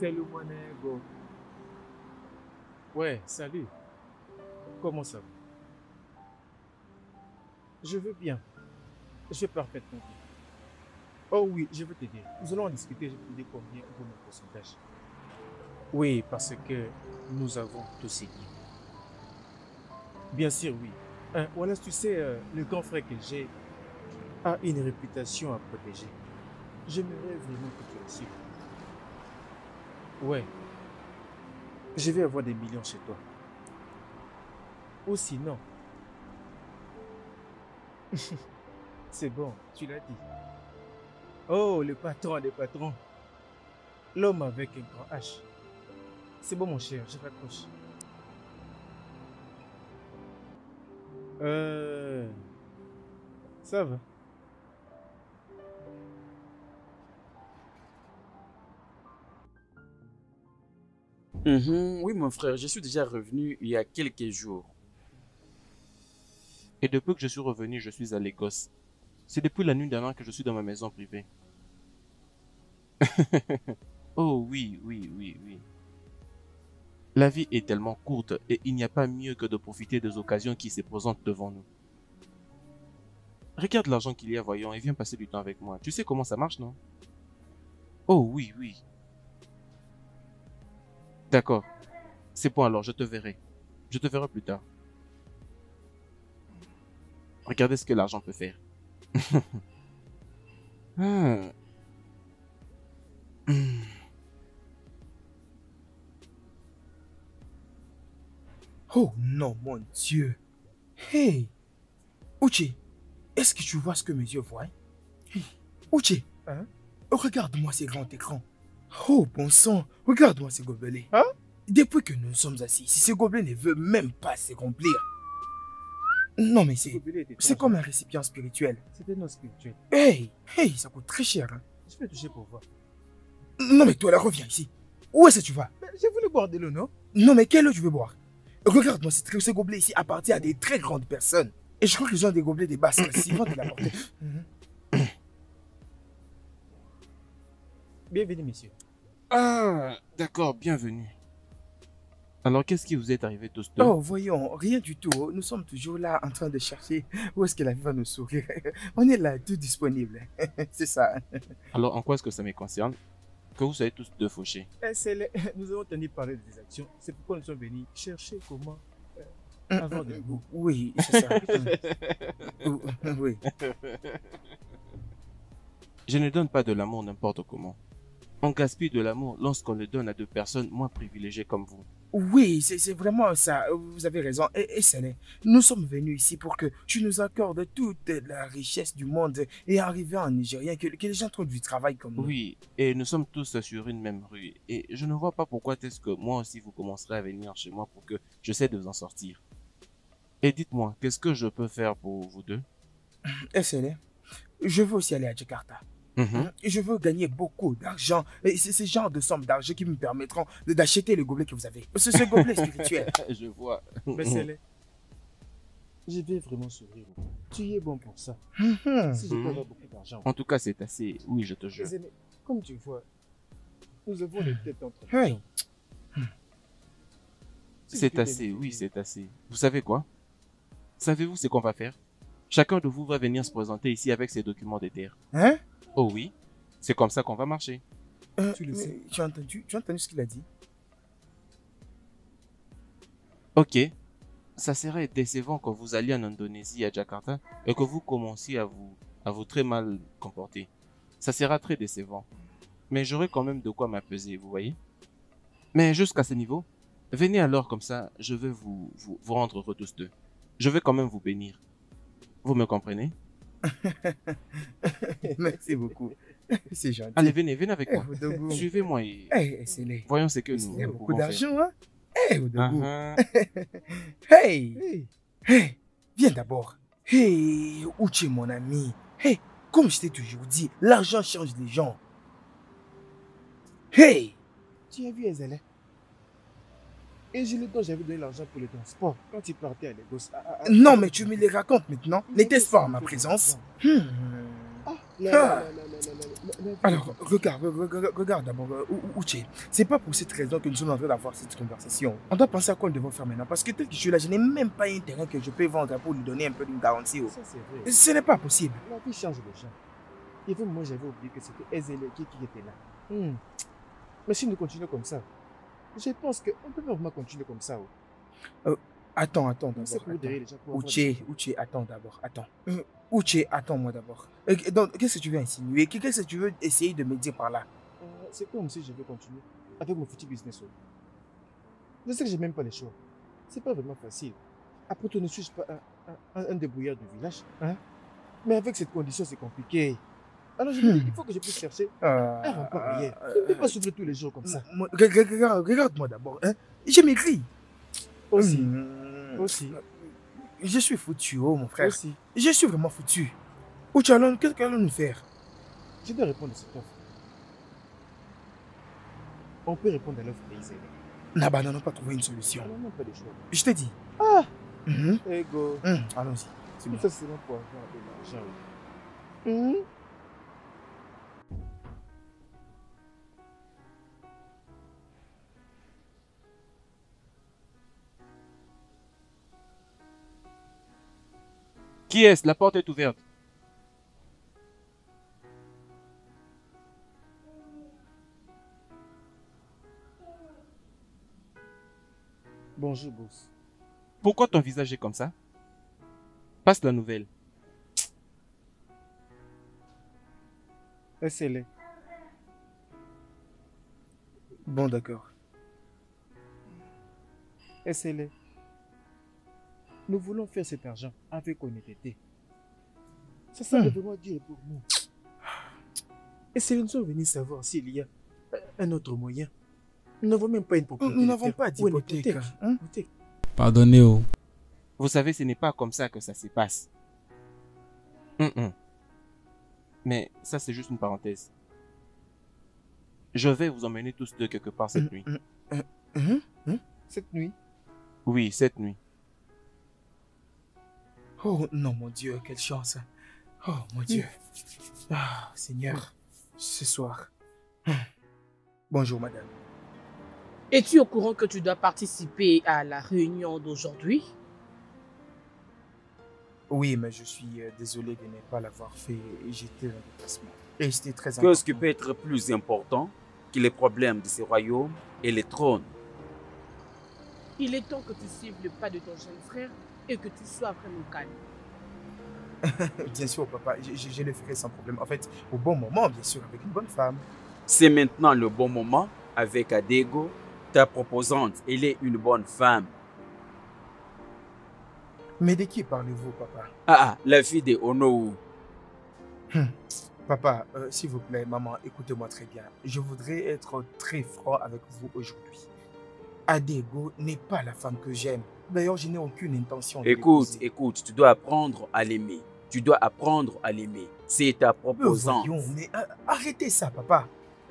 C'est le Monego. Ouais, salut. Comment ça va? Je veux bien. Je vais parfaitement bien. Oh oui, je veux t'aider. Nous allons en discuter. Je vais te dire combien vaut mon pourcentage. Oui, parce que nous avons tout signé. Bien sûr, oui. Voilà, tu sais, le grand frère que j'ai a une réputation à protéger. J'aimerais vraiment que tu le suives. Ouais, je vais avoir des millions chez toi. Ou sinon, c'est bon, tu l'as dit. Oh, le patron. L'homme avec un grand H. C'est bon, mon cher, je raccroche. Euh, ça va. Oui, mon frère, je suis déjà revenu il y a quelques jours. Et depuis que je suis revenu, je suis à Lagos. C'est depuis la nuit dernière que je suis dans ma maison privée. Oh oui, oui, oui, oui. La vie est tellement courte et il n'y a pas mieux que de profiter des occasions qui se présentent devant nous. Regarde l'argent qu'il y a, voyons, et viens passer du temps avec moi. Tu sais comment ça marche, non? Oh oui, oui. D'accord. C'est bon alors, je te verrai. Je te verrai plus tard. Regardez ce que l'argent peut faire. Ah. Hmm. Oh non, mon Dieu. Hey, Uche, est-ce que tu vois ce que mes yeux voient? Hey, Uche, Hein? regarde-moi ces grands écrans. Oh, bon sang, regarde-moi ces gobelets. Hein? Depuis que nous sommes assis, si ce gobelet ne veut même pas se remplir. Non, mais Ce gobelet est c'est étrange, comme hein? un récipient spirituel. C'était non spirituel. Hey, ça coûte très cher. Hein. Je vais toucher pour voir. Non, mais toi là, reviens ici. Où est-ce que tu vas? Mais j'ai voulu boire de l'eau, non? Non, mais quelle eau tu veux boire? Regarde-moi, ce gobelet ici appartient à des très grandes personnes. Et je crois qu'ils ont des gobelets des basses classes. Ils vont te l'apporter. Bienvenue, monsieur. Ah, d'accord, bienvenue. Alors, qu'est-ce qui vous est arrivé tous deux? Oh, voyons, rien du tout. Nous sommes toujours là en train de chercher où est-ce que la vie va nous sourire. On est là, tout disponible. C'est ça. Alors, en quoi est-ce que ça me concerne? Que vous soyez tous deux fauchés. Nous avons entendu parler des actions. C'est pourquoi nous sommes venus chercher comment avoir de vous. Oui, c'est ça. Oui. Je ne donne pas de l'amour n'importe comment. On gaspille de l'amour lorsqu'on le donne à deux personnes moins privilégiées comme vous. Oui, c'est vraiment ça. Vous avez raison. Et ça l'est. Nous sommes venus ici pour que tu nous accordes toute la richesse du monde et arriver en Nigérien, que les gens trouvent du travail comme nous. Oui, et nous sommes tous sur une même rue. Et je ne vois pas pourquoi est-ce que moi aussi vous commencerez à venir chez moi pour que j'essaie de vous en sortir. Et dites-moi, qu'est-ce que je peux faire pour vous deux? Et ça l'est. Je veux aussi aller à Jakarta. Je veux gagner beaucoup d'argent. Et c'est ce genre de somme d'argent qui me permettront d'acheter le gobelet que vous avez. C'est ce gobelet spirituel. Je vois. Mais c'est je vais vraiment sourire. Tu es bon pour ça. Si je peux avoir beaucoup d'argent. En tout cas, c'est assez. Oui, je te jure. Les aînés, comme tu vois, nous avons les têtes entre les Hey. jambes. C'est assez, oui, c'est assez. Vous savez quoi? Savez-vous ce qu'on va faire? Chacun de vous va venir se présenter ici avec ses documents de terre. Hein? Oh oui, c'est comme ça qu'on va marcher. Tu le sais. Tu as entendu ce qu'il a dit? Ok, ça serait décevant que vous alliez en Indonésie, à Jakarta, et que vous commenciez à vous très mal comporter. Ça sera très décevant. Mais j'aurai quand même de quoi m'apaiser, vous voyez? Mais jusqu'à ce niveau, venez alors comme ça, je vais vous rendre heureux tous deux. Je vais quand même vous bénir. Vous me comprenez? Merci beaucoup. C'est gentil. Allez, venez avec moi. Oudougou. Suivez-moi et C'est laid. voyons ce que Il y a nous beaucoup pouvons faire. d'argent, hein? Oudougou. Ah, Hey! Hey! Viens d'abord. Hey, Uche, mon ami. Hey, comme je t'ai toujours dit, l'argent change les gens. Hey! Tu as vu Ezele? Et je lui dont j'avais donné l'argent pour le transport quand il partait à Lagos. Non, mais tu me les racontes maintenant. N'était-ce pas en ma présence? Ah, non, Alors, regarde d'abord, Uche. C'est pas pour cette raison que nous sommes en train d'avoir cette conversation. On doit penser à quoi nous devons faire maintenant. Parce que tel que je suis là, je n'ai même pas un terrain que je peux vendre pour lui donner un peu d'une garantie. Ça, c'est vrai. Ce n'est pas possible. La vie change les gens. Et vous, moi, j'avais oublié que c'était Ezele qui était là. Mais si nous continuons comme ça, je pense qu'on peut vraiment continuer comme ça. Attends d'abord. C'est pour derrière les gens pour avoir Uche, attends d'abord. Attends. Uche, attends-moi d'abord. Donc, qu'est-ce que tu veux insinuer? Qu'est-ce que tu veux essayer de me dire par là? C'est comme si je vais continuer avec mon petit business. Je sais que j'ai même pas les choix. C'est pas vraiment facile. Après tout, ne suis-je pas un débrouillard du village, hein? Mais avec cette condition, c'est compliqué. Alors je me dis, il faut que je puisse chercher un rempart ailleurs. Je ne peux pas souffler tous les jours comme ça. Regarde-moi d'abord. Hein? Je m'écris. Aussi. Aussi. Je suis foutu, oh mon frère. Aussi. Je suis vraiment foutu. Qu'est-ce qu'allons-nous faire? Je dois répondre à cette offre. On peut répondre à l'offre d'Israël. N'abandonnons pas trouver une solution. On n'a pas de choix. Je t'ai dit. Ah! Ego. Allons-y. C'est bien. Ça, c'est pour avoir de l'argent. Qui est-ce? La porte est ouverte. Bonjour, boss. Pourquoi ton visage est comme ça? Passe la nouvelle. Laissez-les. Bon, d'accord. Laissez-les. Nous voulons faire cet argent avec honnêteté. Ça veut vraiment dire pour nous. Et si nous sommes venus savoir s'il y a un autre moyen. Nous n'avons même pas une propriété. Nous n'avons pas d'hypothèque. Pardonnez. Vous savez, ce n'est pas comme ça que ça se passe. Mais ça, c'est juste une parenthèse. Je vais vous emmener tous deux quelque part cette nuit. Cette nuit? Oui, cette nuit. Oh non, mon Dieu, quelle chance. Oh mon Dieu. Ah, Seigneur, ce soir. Bonjour, madame. Es-tu au courant que tu dois participer à la réunion d'aujourd'hui? Oui, mais je suis désolé de ne pas l'avoir fait. J'étais en déplacement. Et c'était très important. Qu'est-ce qui peut être plus important que les problèmes de ce royaume et les trônes? Il est temps que tu suives le pas de ton jeune frère et que tu sois vraiment calme. Bien sûr, papa, je le ferai sans problème. En fait, au bon moment, bien sûr, avec une bonne femme. C'est maintenant le bon moment avec Adego, ta proposante. Elle est une bonne femme. Mais de qui parlez-vous, papa? La fille de Onou. Papa, s'il vous plaît, maman, écoutez-moi très bien. Je voudrais être très franc avec vous aujourd'hui. Adego n'est pas la femme que j'aime. D'ailleurs, je n'ai aucune intention de l'épouser. Écoute, tu dois apprendre à l'aimer. Tu dois apprendre à l'aimer. C'est ta proposante. Mais arrêtez ça, papa.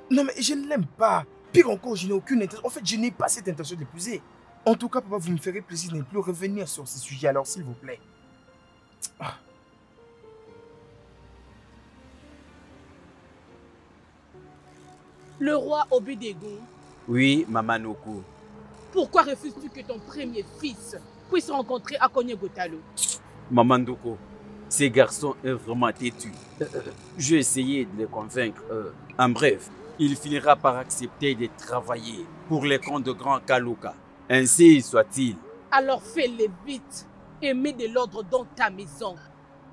Non, mais je ne l'aime pas. Pire encore, je n'ai aucune intention. En fait, je n'ai pas cette intention de l'épouser. En tout cas, papa, vous me ferez plaisir de ne plus revenir sur ce sujet, alors s'il vous plaît. Le roi Obédégon. Oui, Maman Noko. Pourquoi refuses-tu que ton premier fils puisse rencontrer Akonye Gotalo? Maman Noko, ces garçons est vraiment têtu. J'ai essayé de les convaincre. En bref, il finira par accepter de travailler pour les comptes de Grand Kaluka. Ainsi soit-il. Alors fais-les vite et mets de l'ordre dans ta maison.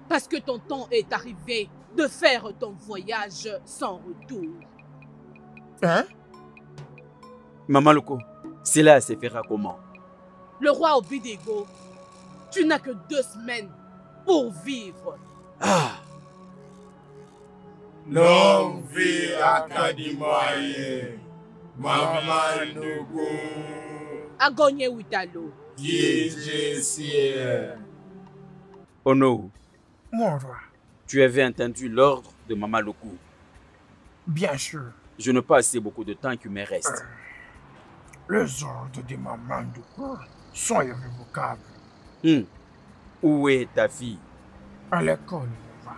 Parce que ton temps est arrivé de faire ton voyage sans retour. Hein? Maman Loko, cela se fera comment? Le roi Obédégo, tu n'as que 2 semaines pour vivre. Longue vie à Kadimoye, Maman Noko, Akonye Witalo. Ono, Mon roi. tu avais entendu l'ordre de Maman Loko. Bien sûr. Je n'ai pas assez beaucoup de temps qui me reste. Les ordres de Maman Noko sont irrévocables. Où est ta fille? À l'école, mon roi.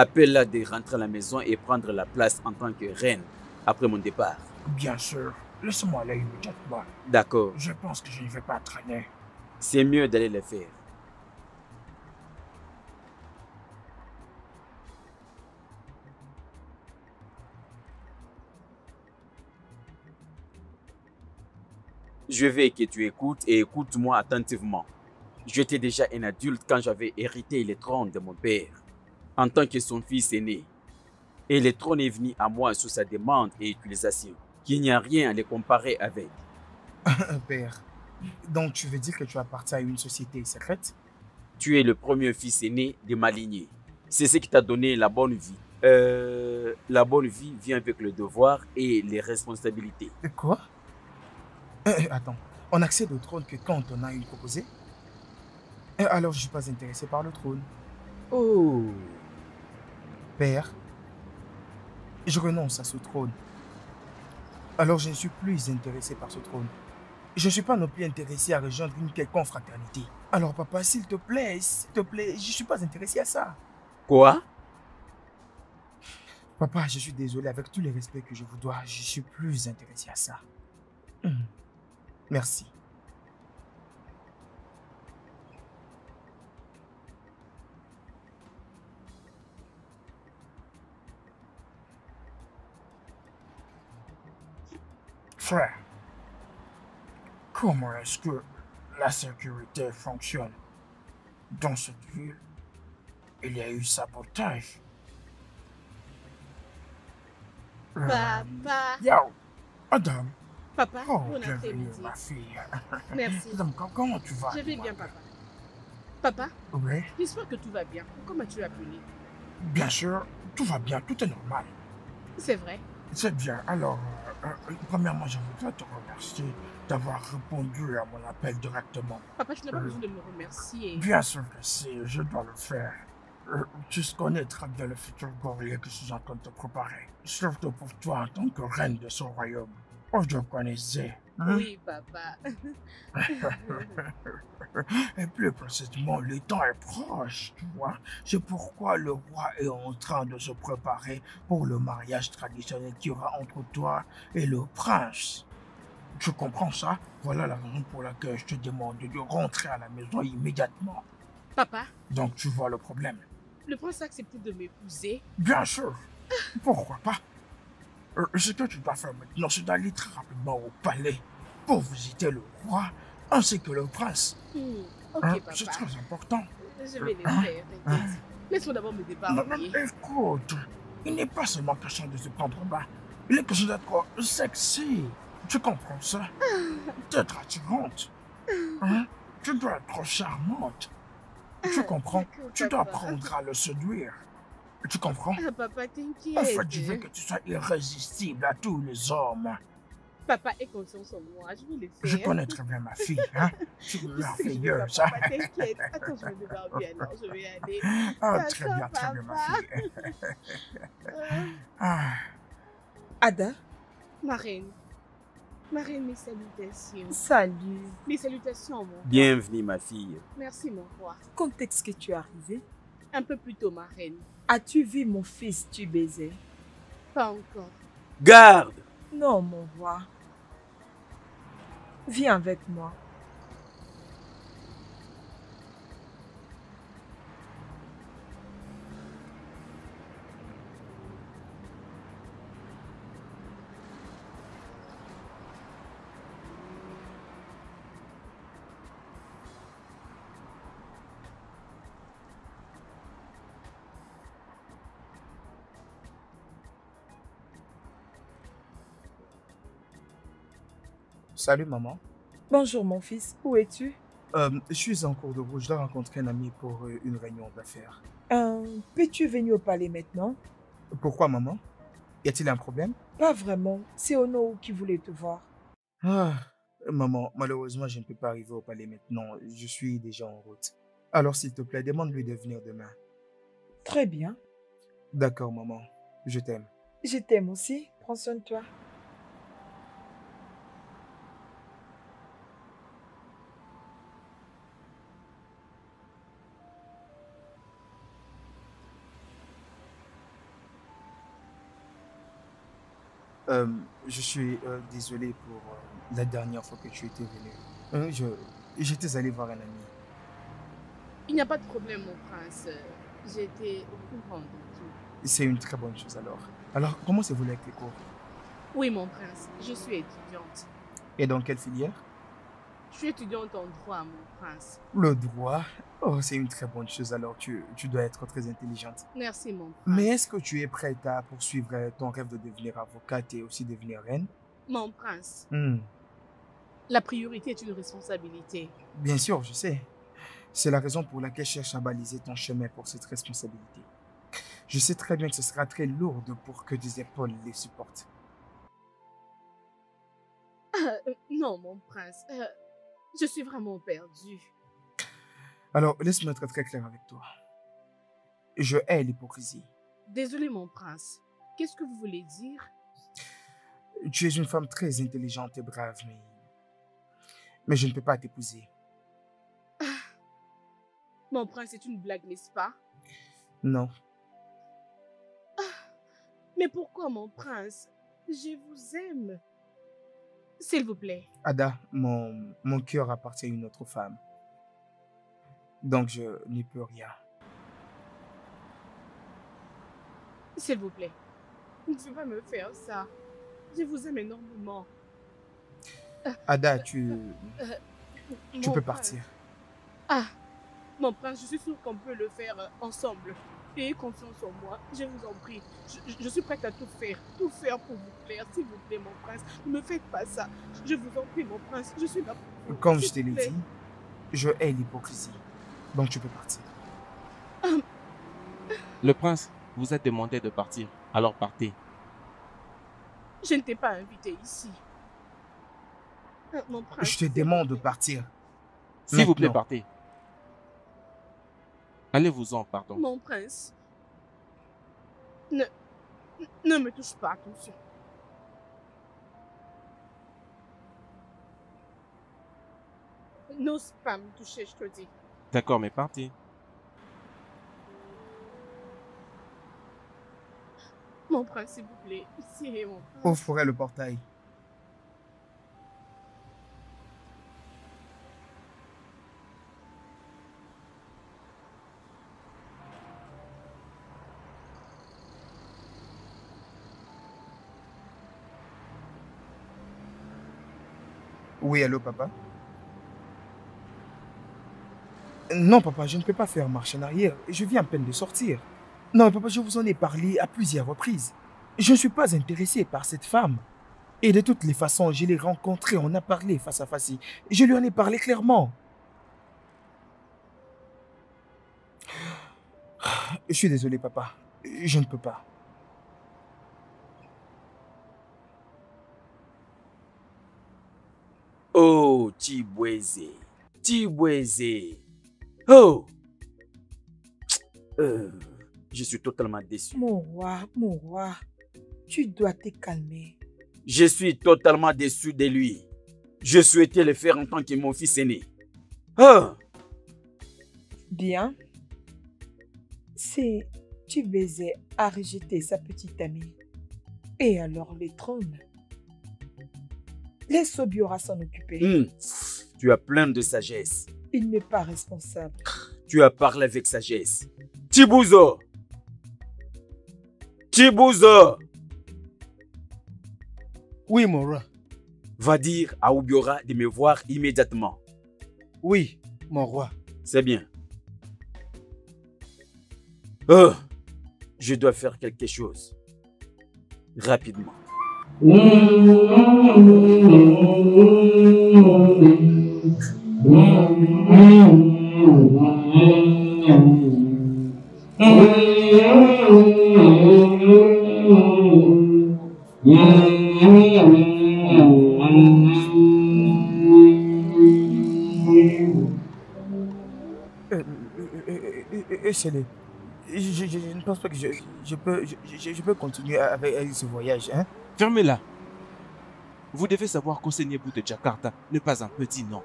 Appelle-la de rentrer à la maison et prendre la place en tant que reine après mon départ. Bien sûr. Laisse-moi aller immédiatement. D'accord. Je pense que je ne vais pas traîner. C'est mieux d'aller le faire. Je veux que tu écoutes et écoute-moi attentivement. J'étais déjà un adulte quand j'avais hérité le trône de mon père, en tant que son fils aîné. Et le trône est venu à moi sous sa demande et utilisation, qu'il n'y a rien à les comparer avec. Père, donc tu veux dire que tu appartiens à une société secrète? Tu es le premier fils aîné de ma lignée. C'est ce qui t'a donné la bonne vie. La bonne vie vient avec le devoir et les responsabilités. Quoi? Attends, on accède au trône que quand on a une proposée? Alors je ne suis pas intéressé par le trône. Oh! Père, je renonce à ce trône. Alors je ne suis plus intéressé par ce trône. Je ne suis pas non plus intéressé à rejoindre une quelconque fraternité. Alors papa, s'il te plaît, je ne suis pas intéressé à ça. Quoi? Papa, je suis désolé, avec tous les respects que je vous dois, je ne suis plus intéressé à ça. Merci. Frère, comment est-ce que la sécurité fonctionne dans cette ville? Il y a eu sabotage. Papa. Yo, Adam. Papa, Oh, bon bienvenue, après-midi. ma fille. Merci. Adam, comment tu vas? Je vais bien, papa. Papa, Oui, j'espère que tout va bien. Comment as-tu appelé? bien sûr, tout va bien, tout est normal. C'est vrai. C'est bien. Alors, premièrement, je voudrais te remercier d'avoir répondu à mon appel directement. Papa, tu n'as pas besoin de me remercier. Bien sûr que si, je dois le faire. Tu connais très bien le futur gorille que je suis en train de te préparer. Surtout pour toi en tant que reine de ce royaume. Oh, je connaissais. Oui, papa. Et plus précisément, le temps est proche, tu vois. C'est pourquoi le roi est en train de se préparer pour le mariage traditionnel qu'il y aura entre toi et le prince. Tu comprends ça? Voilà la raison pour laquelle je te demande de rentrer à la maison immédiatement. Papa, Donc tu vois le problème. le prince a accepté de m'épouser. Bien sûr. Pourquoi pas? Ce que tu dois faire maintenant, c'est d'aller très rapidement au palais pour visiter le roi ainsi que le prince. Ok, papa. C'est très important. Je vais le faire, t'inquiète. Laisse-moi d'abord me Non, débarrasser. écoute, il n'est pas seulement question de se prendre en bas. Il est question d'être sexy. Tu comprends ça? D'être attirante. Tu dois être charmante. Tu comprends? d'accord, Tu dois papa. apprendre à le séduire. Tu comprends? Ah, papa, t'inquiète. En fait, je veux que tu sois irrésistible à tous les hommes. Papa, aie confiance en moi. Je vais le faire. Je connais très bien ma fille, hein? Tu es Je sais que je vais merveilleuse, faire, hein? papa, t'inquiète. Attends, je me débarrasse bien. Alors, je vais aller. Ah, très D'accord, bien, ma papa. fille. Ah, Ada, Ma reine. Ma reine, mes salutations. salut. Mes salutations, mon roi. Bienvenue, ma fille. Merci, mon roi. Quand est-ce que tu es arrivé? Un peu plus tôt, ma reine. As-tu vu mon fils tu baisais? Pas encore. Garde! Non, mon roi. Viens avec moi. salut, maman. Bonjour, mon fils. Où es-tu? Je suis en cours de route. Je dois rencontrer un ami pour une réunion d'affaires. Peux-tu venir au palais maintenant? Pourquoi, maman? Y a-t-il un problème? Pas vraiment. C'est Ono qui voulait te voir. Ah, maman, malheureusement, je ne peux pas arriver au palais maintenant. Je suis déjà en route. Alors, s'il te plaît, demande-lui de venir demain. Très bien. D'accord, maman. Je t'aime. Je t'aime aussi. Prends soin de toi. Je suis désolé pour la dernière fois que tu étais venu. J'étais allé voir un ami. Il n'y a pas de problème, mon prince. J'ai été au courant de tout. C'est une très bonne chose alors. Alors, comment c'est voulu avec les cours? Oui, mon prince, je suis étudiante. Et dans quelle filière? Je suis étudiante en droit, mon prince. Le droit? Oh, c'est une très bonne chose alors. Tu dois être très intelligente. Merci, mon prince. Mais est-ce que tu es prête à poursuivre ton rêve de devenir avocate et aussi devenir reine? Mon prince, Hmm. la priorité est une responsabilité. Bien sûr, je sais. C'est la raison pour laquelle je cherche à baliser ton chemin pour cette responsabilité. Je sais très bien que ce sera très lourd pour que tes épaules les supportent. Non, mon prince, je suis vraiment perdue. Alors, laisse-moi être très clair avec toi. Je hais l'hypocrisie. Désolé, mon prince. Qu'est-ce que vous voulez dire? Tu es une femme très intelligente et brave, mais je ne peux pas t'épouser. Mon prince, c'est une blague, n'est-ce pas? Non. Mais pourquoi, mon prince? Je vous aime. S'il vous plaît. Ada, mon cœur appartient à une autre femme. Donc je n'y peux rien. S'il vous plaît. Vous ne pouvez pas me faire ça. Je vous aime énormément. Ada, tu Mon peux prince. partir. Ah, mon prince, je suis sûre qu'on peut le faire ensemble. Ayez confiance en moi, je vous en prie. Je suis prête à tout faire pour vous plaire. S'il vous plaît, mon prince, ne me faites pas ça. Je vous en prie, mon prince, je suis là pour vous. Comme S'il je te vous l'ai plaît. dit, je hais l'hypocrisie. Donc tu peux partir. Le prince vous a demandé de partir, alors partez. Je ne t'ai pas invité ici. Mon prince. Je te demande de partir. S'il vous plaît, Maintenant. partez. Allez-vous-en, pardon. Mon prince. Ne me touche pas, attention. N'ose pas me toucher, je te dis. D'accord, mais partez. Mon prince, s'il vous plaît. Ici, mon prince. Ouvrez le portail. Oui, allô, papa? Non, papa, je ne peux pas faire marche en arrière. Je viens à peine de sortir. Non, papa, je vous en ai parlé à plusieurs reprises. Je ne suis pas intéressé par cette femme. Et de toutes les façons, je l'ai rencontrée, on a parlé face à face. Je lui en ai parlé clairement. Je suis désolé, papa. Je ne peux pas. Oh, Tibouézé. Tibouézé. Oh. Je suis totalement déçu. Mon roi, tu dois te calmer. Je suis totalement déçu de lui. Je souhaitais le faire en tant que mon fils aîné. Oh. Bien. C'est Tibézé a rejeté sa petite amie. Et alors les trônes. Laisse Obiora s'en occuper. Tu as plein de sagesse. Il n'est pas responsable. Tu as parlé avec sagesse. Tibouzo. Tibouzo. Oui, mon roi. Va dire à Obiora de me voir immédiatement. Oui, mon roi. C'est bien. Oh, je dois faire quelque chose. Rapidement. Chérie, je ne pense pas que je peux continuer avec ce voyage. Hein? Fermez-la. Vous devez savoir qu'Oseniebu de Jakarta n'est pas un petit nom.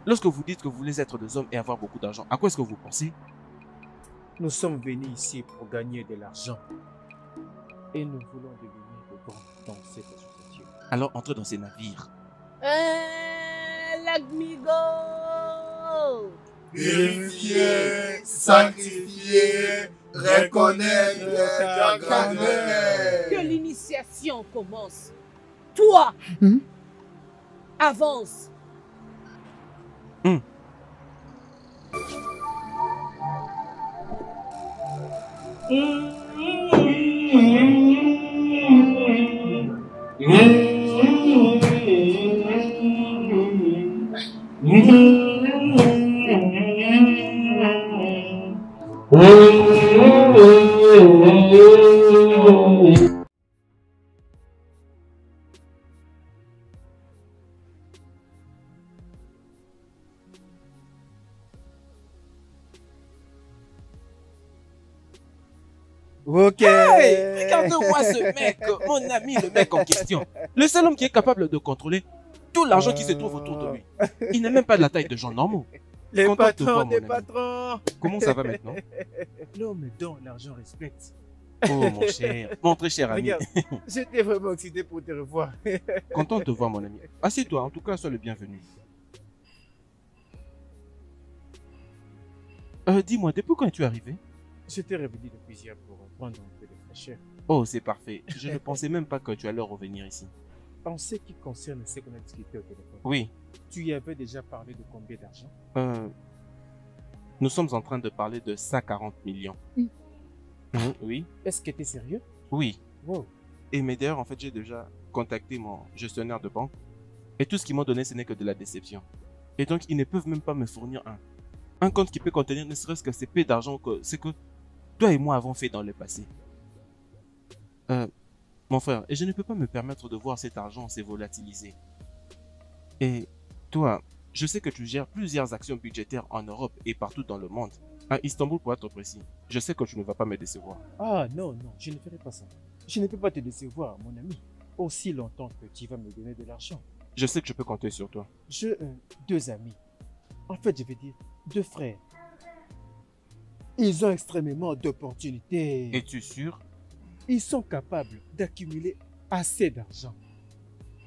Lorsque vous dites que vous voulez être des hommes et avoir beaucoup d'argent, à quoi est-ce que vous pensez? Nous sommes venus ici pour gagner de l'argent. Et nous voulons devenir de grands dans cette chose. Alors entrez dans ces navires. L'Agmigo! Purifier, sacrifier, reconnaître ta grandeur. Que l'initiation commence. Toi, avance. Ok. Hey, regarde-moi ce mec, mon ami, le mec en question. Le seul homme qui est capable de contrôler tout l'argent qui se trouve autour de lui. Il n'est même pas de la taille de gens normaux. Les Content de te patrons, voir, mon les ami. patrons. Comment ça va maintenant? L'homme donne, l'argent respecte. Oh mon cher, mon très cher ami. Regarde, j'étais vraiment excité pour te revoir. Content de te voir, mon ami. Assieds-toi, en tout cas, sois le bienvenu. Dis-moi, depuis quand es-tu arrivé? J'étais revenu depuis hier pour prendre un peu de fraîcheur. Oh, c'est parfait. Je ne pensais même pas que tu allais revenir ici. En ce qui concerne ce qu'on a discuté au téléphone, Oui, tu y avais déjà parlé de combien d'argent? nous sommes en train de parler de 140 millions. Oui, Est-ce que tu es sérieux? oui. Wow. Et mais d'ailleurs, en fait, j'ai déjà contacté mon gestionnaire de banque. Et tout ce qu'ils m'ont donné, ce n'est que de la déception. Et donc, ils ne peuvent même pas me fournir un compte qui peut contenir ne serait-ce que ces peu d'argent que c'est que toi et moi avons fait dans le passé. Mon frère, et je ne peux pas me permettre de voir cet argent se volatiliser. Et toi, je sais que tu gères plusieurs actions budgétaires en Europe et partout dans le monde. À Istanbul pour être précis. Je sais que tu ne vas pas me décevoir. Ah non, non, je ne ferai pas ça. Je ne peux pas te décevoir, mon ami. Aussi longtemps que tu vas me donner de l'argent. Je sais que je peux compter sur toi. J'ai deux amis. En fait, je vais dire deux frères. Ils ont extrêmement d'opportunités. Es-tu sûr? Ils sont capables d'accumuler assez d'argent.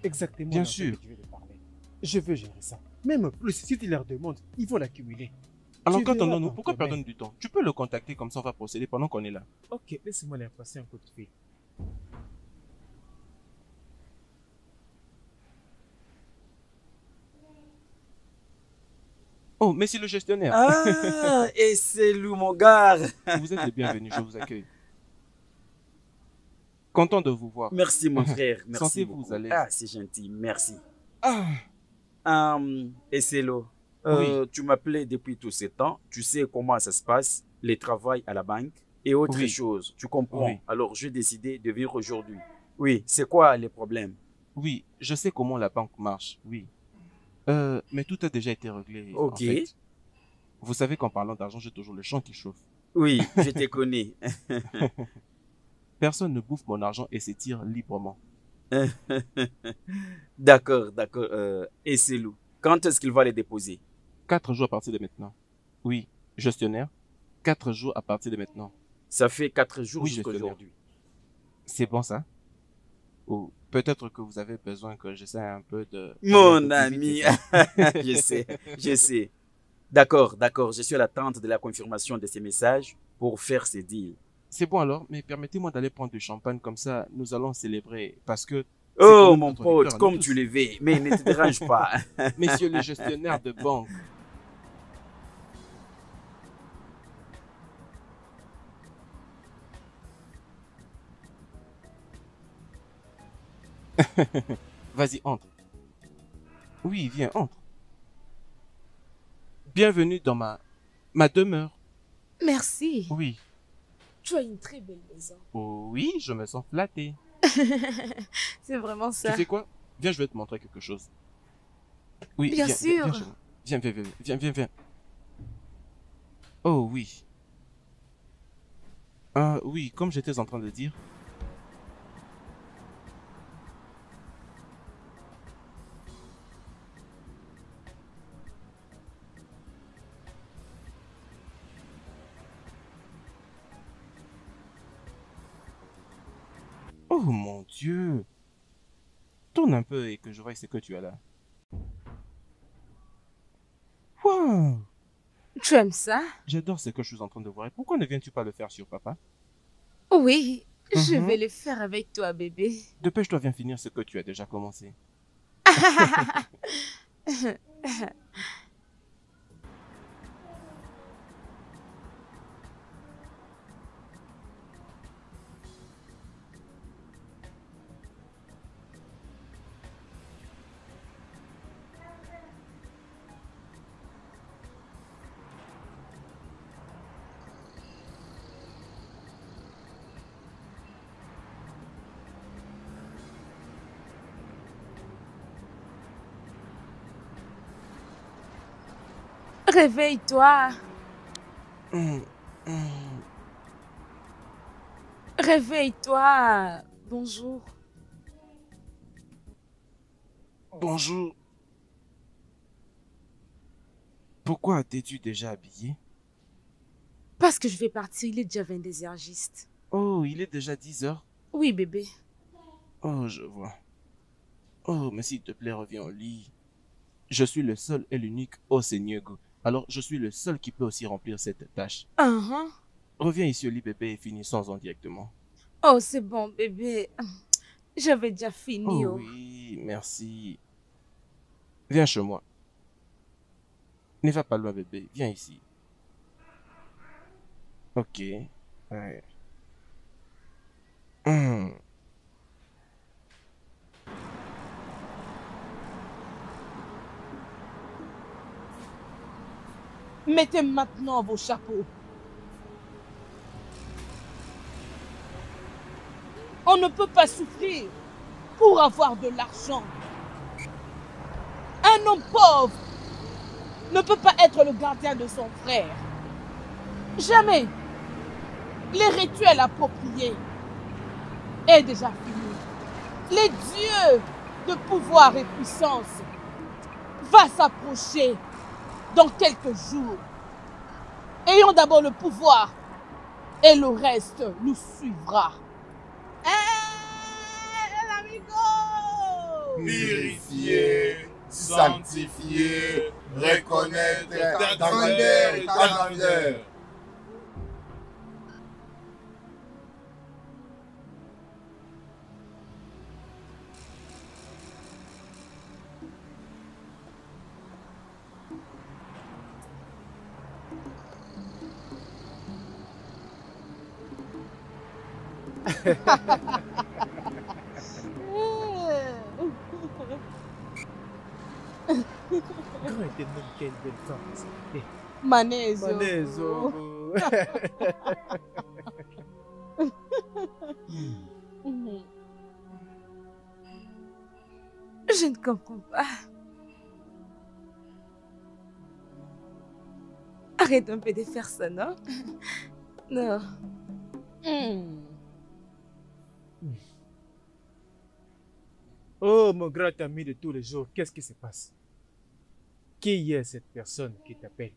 Exactement. Bien dans ce sûr. que tu veux de parler. Je veux gérer ça. Même plus, si tu leur demandes, ils vont l'accumuler. Alors Tu qu'attendons-nous? verras Pourquoi par perdre du temps? Tu peux le contacter comme ça, on va procéder pendant qu'on est là. Ok, laisse-moi leur passer un coup de fil. Oh, monsieur le gestionnaire. Ah, et c'est Lou, mon gars. Vous êtes le bienvenu, je vous accueille. Content de vous voir. Merci, mon frère. Merci. Sentez-vous beaucoup. à l'aise. Ah, c'est gentil. Merci. Ah, Et c'est Lou. Oui. Tu m'appelais depuis tout ce temps. Tu sais comment ça se passe, les travails à la banque et autre Oui. chose. Tu comprends? Oui. Alors, j'ai décidé de venir aujourd'hui. Oui, c'est quoi les problèmes? oui, je sais comment la banque marche, oui. Mais tout a déjà été réglé. Ok. En fait. Vous savez qu'en parlant d'argent, j'ai toujours le champ qui chauffe. Oui, je te connais. Personne ne bouffe mon argent et s'étire librement. D'accord, d'accord. Et c'est Lou. Quand est-ce qu'il va les déposer? 4 jours à partir de maintenant. Oui, gestionnaire. 4 jours à partir de maintenant. Ça fait 4 jours Oui, jusqu'à gestionnaire. aujourd'hui. C'est bon ça? Ou peut-être que vous avez besoin que j'essaie un peu de... Mon d'aller un peu plus ami, vite, c'est ça? je sais, je sais. D'accord, d'accord. Je suis à l'attente de la confirmation de ces messages pour faire ces deals. C'est bon alors, mais permettez-moi d'aller prendre du champagne comme ça, nous allons célébrer parce que... c'est Oh, quand même mon notre pote, victoire à nous comme tous. tu le veux, mais ne te dérange pas. Messieurs les gestionnaires de banque. Vas-y, entre. Oui, viens, entre. Bienvenue dans ma demeure. Merci. Oui. Tu as une très belle maison. Oh, oui, je me sens flatté. C'est vraiment Tu ça. sais quoi? Viens, je vais te montrer quelque chose. Oui, Bien viens, sûr. Viens, chez moi. Viens. Oh oui. Oui, comme j'étais en train de dire. Oh mon Dieu. Tourne un peu et que je vois ce que tu as là. Wow! Tu aimes ça? J'adore ce que je suis en train de voir. Et pourquoi ne viens-tu pas le faire sur papa? Oui, je Mhm. vais le faire avec toi, bébé. Dépêche-toi, viens finir ce que tu as déjà commencé. Réveille-toi. Hum, hum. Réveille-toi. Bonjour. Bonjour. Pourquoi t'es-tu déjà habillé? Parce que je vais partir, il est déjà 22h juste. Oh, il est déjà 10 heures. Oui, bébé. Oh, je vois. Oh, mais s'il te plaît, reviens au lit. Je suis le seul et l'unique Osenyego. Alors, je suis le seul qui peut aussi remplir cette tâche. Uh-huh. Reviens ici au lit, bébé, et finissons-en directement. Oh, c'est bon, bébé. J'avais déjà fini. Oh oui, merci. Viens chez moi. Ne va pas loin, bébé. Viens ici. Ok. Ouais. Hum. Mettez maintenant vos chapeaux. On ne peut pas souffrir pour avoir de l'argent. Un homme pauvre ne peut pas être le gardien de son frère. Jamais. Les rituels appropriés est déjà fini. Les dieux de pouvoir et puissance va s'approcher dans quelques jours. Ayons d'abord le pouvoir et le reste nous suivra. Purifier, sanctifier, reconnaître ta grandeur et ta grandeur. Grand éternel, quelle belle femme. Eh, Manezo. Manezo. Je ne comprends pas. Arrête un peu de faire ça, non? Non. Oh, mon grand ami de tous les jours, qu'est-ce qui se passe? Qui est cette personne qui t'appelle?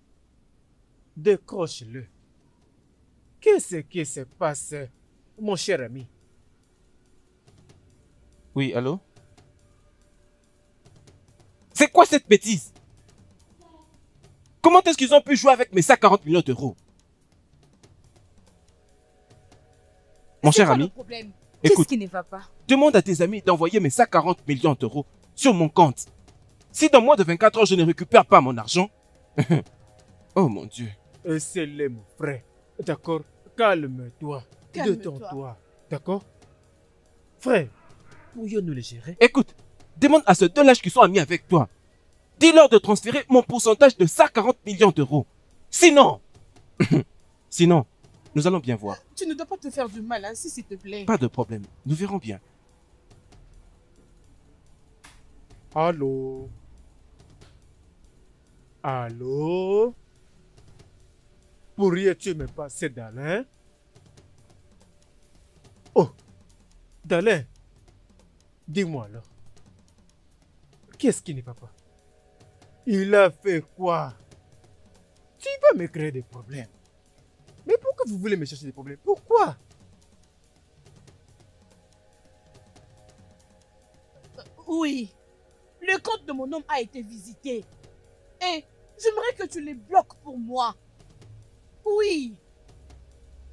Décroche-le. Qu'est-ce qui se passe, mon cher ami? Oui, allô? C'est quoi cette bêtise? Comment est-ce qu'ils ont pu jouer avec mes 140 millions d'euros? Mon cher ami, Qu'est-ce écoute, qui ne va pas? demande à tes amis d'envoyer mes 140 millions d'euros sur mon compte. Si dans moins de 24 heures, je ne récupère pas mon argent... Oh mon Dieu. C'est mon frère. D'accord? Calme-toi. Détends-toi. D'accord? Frère, pourrions-nous les gérer? Écoute, demande à ceux deux lâches qui sont amis avec toi. Dis-leur de transférer mon pourcentage de 140 millions d'euros. Sinon... Sinon, nous allons bien voir. Tu ne dois pas te faire du mal ainsi, s'il te plaît. Pas de problème, nous verrons bien. Allô? Allô? Pourrais-tu me passer d'Alain? Oh, d'Alain, dis-moi alors. Qu'est-ce qui ne va pas? Il a fait quoi? Tu vas me créer des problèmes. Mais pourquoi vous voulez me chercher des problèmes? Pourquoi? Oui, le compte de mon homme a été visité. Et j'aimerais que tu les bloques pour moi. Oui.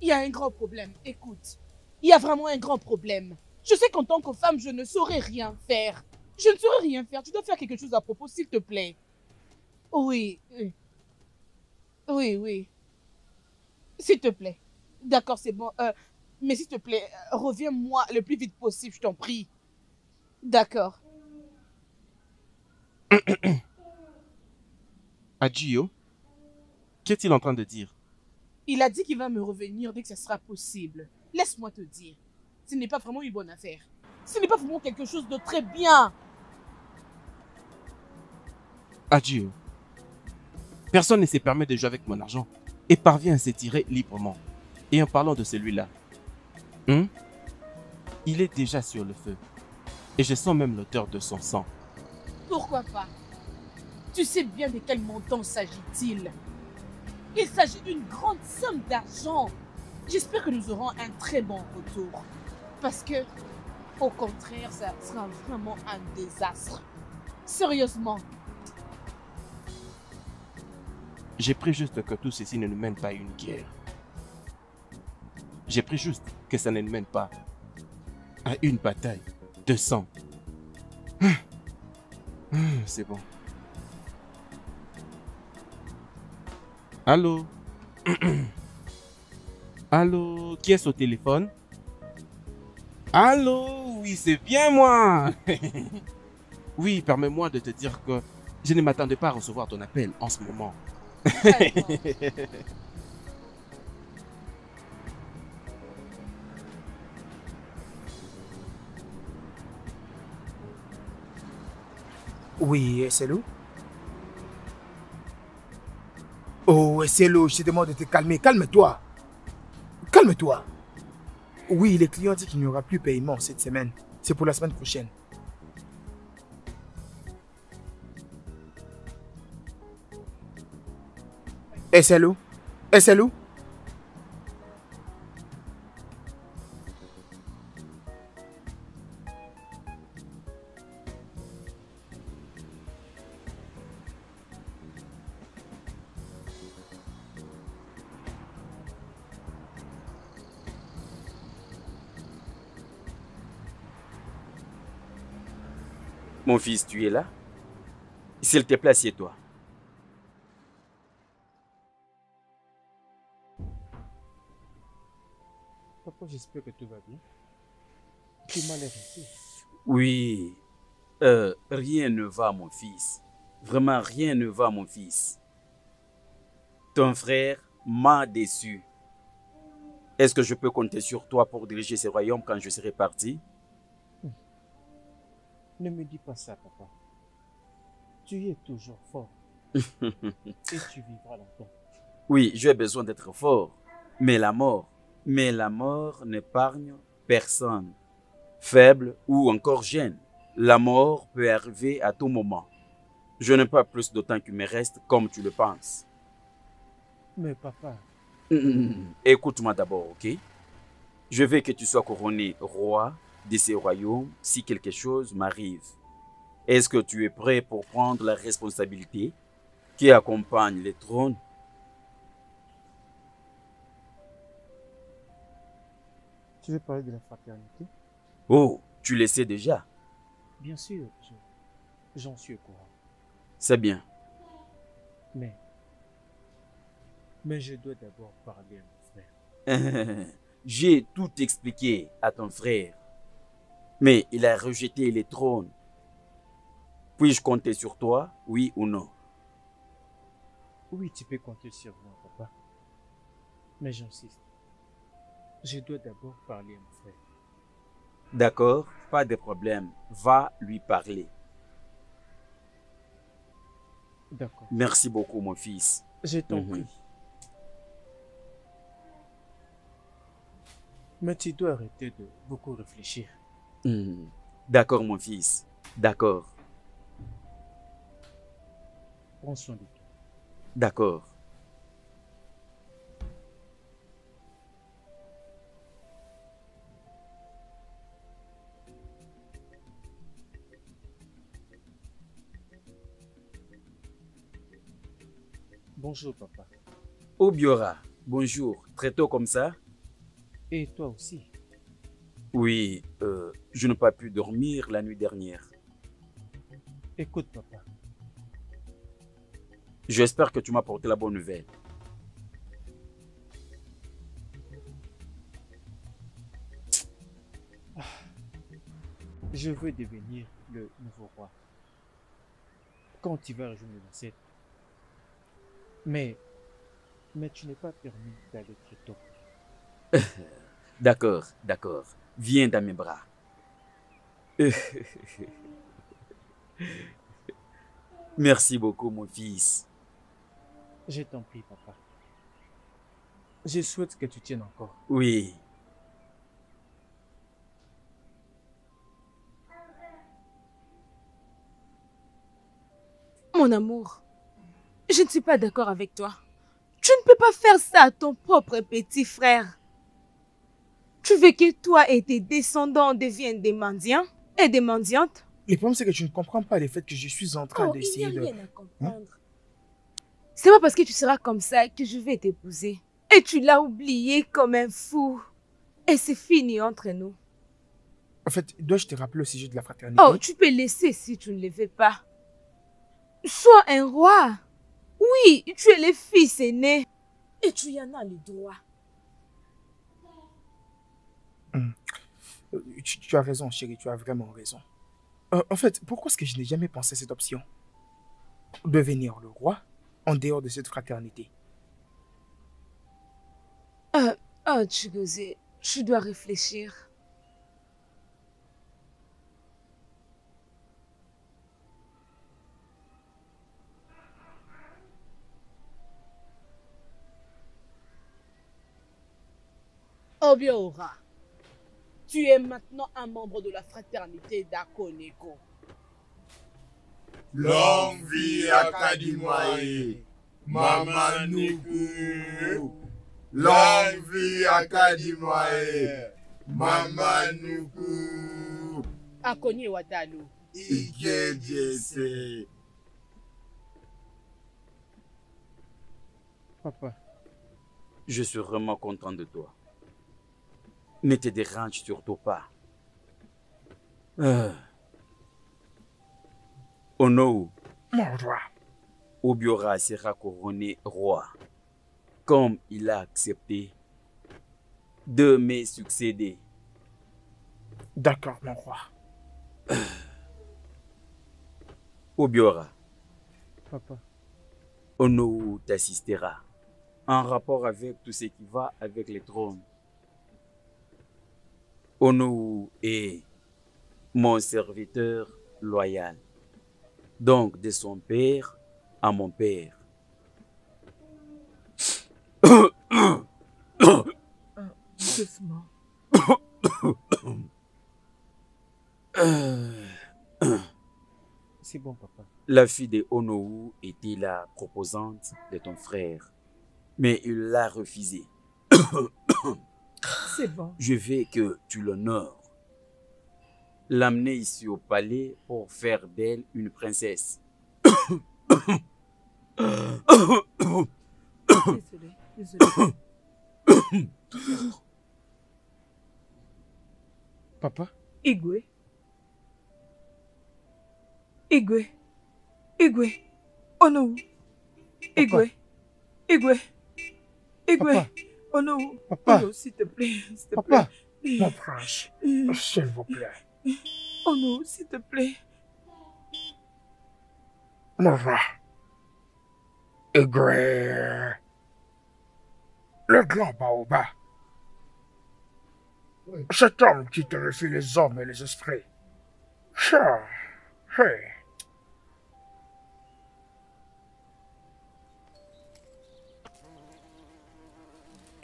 Il y a un grand problème, écoute. Il y a vraiment un grand problème. Je sais qu'en tant que femme, je ne saurais rien faire. Je ne saurais rien faire. Tu dois faire quelque chose à propos, s'il te plaît. Oui. Oui. S'il te plaît. D'accord, c'est bon. Mais s'il te plaît, reviens-moi le plus vite possible, je t'en prie. D'accord. Adjio, qu'est-il en train de dire? Il a dit qu'il va me revenir dès que ce sera possible. Laisse-moi te dire. Ce n'est pas vraiment une bonne affaire. Ce n'est pas vraiment quelque chose de très bien. Adjio, personne ne se permet de jouer avec mon argent et parvient à s'étirer librement. Et en parlant de celui-là, il est déjà sur le feu. Et je sens même l'odeur de son sang. Pourquoi pas? Tu sais bien de quel montant s'agit-il? Il s'agit d'une grande somme d'argent. J'espère que nous aurons un très bon retour. Parce que, au contraire, ça sera vraiment un désastre. Sérieusement. J'ai pris juste que tout ceci ne nous mène pas à une guerre. J'ai pris juste que ça ne nous mène pas à une bataille de sang. C'est bon. Allô? Allô? Qui est au téléphone? Allô? Oui, c'est bien moi. Oui, permets-moi de te dire que je ne m'attendais pas à recevoir ton appel en ce moment. Oui, c'est l'eau. Oh, c'est l'eau, je te demande de te calmer. Calme-toi. Calme-toi. Oui, les clients disent qu'il n'y aura plus paiement cette semaine. C'est pour la semaine prochaine. Et c'est l'eau. Et c'est l'eau. Mon fils, tu es là? S'il te plaît, assieds-toi. Papa, j'espère que tout va bien. Tu m'as l'air ici. Oui. Rien ne va, mon fils. Vraiment, rien ne va, mon fils. Ton frère m'a déçu. Est-ce que je peux compter sur toi pour diriger ce royaume quand je serai parti? Ne me dis pas ça, papa. Tu es toujours fort. Et tu vivras longtemps. Oui, j'ai besoin d'être fort. Mais la mort n'épargne personne. Faible ou encore jeune, la mort peut arriver à tout moment. Je n'ai pas plus de temps qu'il me reste comme tu le penses. Mais papa... Écoute-moi d'abord, ok? Je veux que tu sois couronné roi de ce royaume si quelque chose m'arrive. Est-ce que tu es prêt pour prendre la responsabilité qui accompagne le trône? Tu veux parler de la fraternité? Oh, tu le sais déjà. Bien sûr, j'en suis au courant. C'est bien. Mais je dois d'abord parler à mon frère. J'ai tout expliqué à ton frère. Mais il a rejeté le trône. Puis-je compter sur toi, oui ou non? Oui, tu peux compter sur moi, papa. Mais j'insiste. Je dois d'abord parler à mon frère. D'accord, pas de problème. Va lui parler. D'accord. Merci beaucoup, mon fils. Je t'en prie. Mais tu dois arrêter de beaucoup réfléchir. D'accord, mon fils. D'accord. Prends soin de toi. D'accord. Bonjour, papa. Obiora, bonjour. Très tôt comme ça? Et toi aussi? Oui, je n'ai pas pu dormir la nuit dernière. Écoute, papa. J'espère que tu m'as apporté la bonne nouvelle. Je veux devenir le nouveau roi. Quand tu vas rejoindre l'assiette. Mais tu n'es pas permis d'aller très tôt. D'accord, d'accord. Viens dans mes bras. Merci beaucoup, mon fils. Je t'en prie, papa. Je souhaite que tu tiennes encore. Oui. Mon amour, je ne suis pas d'accord avec toi. Tu ne peux pas faire ça à ton propre petit frère. Tu veux que toi et tes descendants deviennent des mendiants et des mendiantes? Le problème, c'est que tu ne comprends pas le fait que je suis en train d'essayer de... Il n'y a rien à comprendre. C'est pas parce que tu seras comme ça que je vais t'épouser. Et tu l'as oublié comme un fou. Et c'est fini entre nous. En fait, dois-je te rappeler au sujet de la fraternité? Oh, tu peux laisser si tu ne le veux pas. Sois un roi. Oui, tu es le fils aîné. Et tu y en as le droit. Tu as raison, chérie, tu as vraiment raison. En fait, pourquoi est-ce que je n'ai jamais pensé à cette option? Devenir le roi en dehors de cette fraternité. Chigozie, je dois réfléchir. Obiora, tu es maintenant un membre de la fraternité d'Akoneko. Longue vie à Kadimoae, Maman Nuku. Longue vie à Kadimoae, Maman Nuku. Akonye Wadalu. Ike Jesse. Papa. Je suis vraiment content de toi. Ne te dérange surtout pas. Onou, Mon roi. Obiora sera couronné roi, comme il a accepté de me succéder. D'accord, mon roi. Obiora, Papa. Onou t'assistera en rapport avec tout ce qui va avec les trônes. Onou est mon serviteur loyal, donc de son père à mon père. Doucement. C'est bon, papa. La fille de Onou était la proposante de ton frère, mais il l'a refusée. C'est bon. Je veux que tu l'honores. L'amener ici au palais pour faire d'elle une princesse. Désolé. Papa? Igwe. Oh non. Igwe. Oh non. Papa. Oh non, s'il te plaît. Papa. Mon prince, s'il vous plaît. Oh non, s'il te plaît. Mon roi. Igwe. Le grand baobab. Cet homme qui terrifie les hommes et les esprits. Ça. Hey.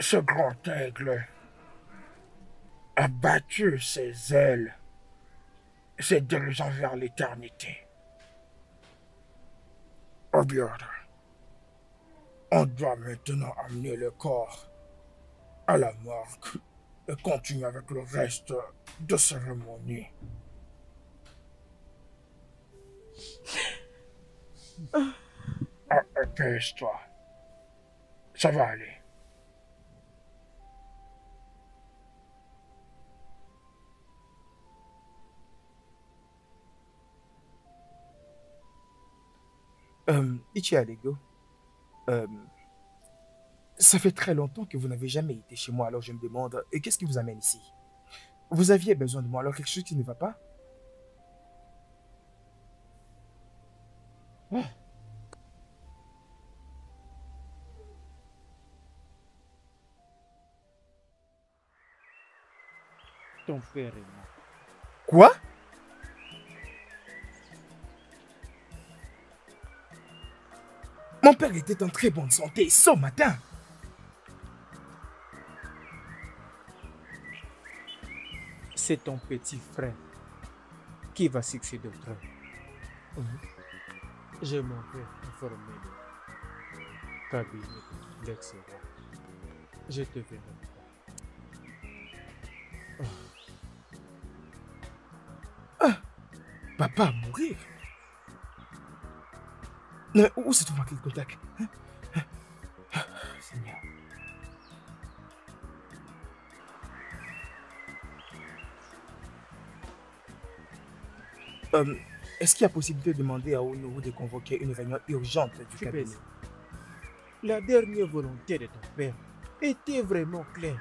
Ce grand aigle a battu ses ailes, se dirigeant vers l'éternité. Obiora, on doit maintenant amener le corps à la morgue et continuer avec le reste de cérémonie. Apaise-toi. Ça va aller. Ichi Alego, ça fait très longtemps que vous n'avez jamais été chez moi, alors je me demande, et qu'est-ce qui vous amène ici? Vous aviez besoin de moi, alors quelque chose qui ne va pas? Ah. Ton père est mort. Quoi? Mon père était en très bonne santé ce matin. C'est ton petit frère qui va succéder au trône. Je m'en vais informer le cabinet de l'ex-roi. Je te verrai. Papa a mourir? Non, mais où se trouve le contact? Seigneur. Est-ce qu'il y a possibilité de demander à Onowu de convoquer une réunion urgente du cabinet? La dernière volonté de ton père était vraiment claire,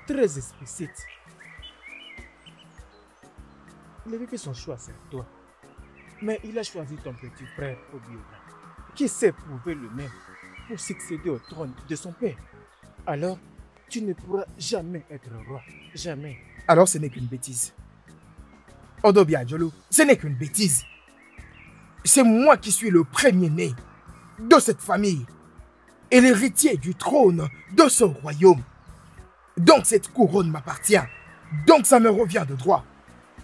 très explicite. Il avait fait son choix, c'est toi. Mais il a choisi ton petit frère Obiora, qui s'est prouvé le même pour succéder au trône de son père. Alors, tu ne pourras jamais être roi. Jamais. Alors ce n'est qu'une bêtise. Odobia Jolo, ce n'est qu'une bêtise. C'est moi qui suis le premier-né de cette famille et l'héritier du trône de ce royaume. Donc cette couronne m'appartient. Donc ça me revient de droit.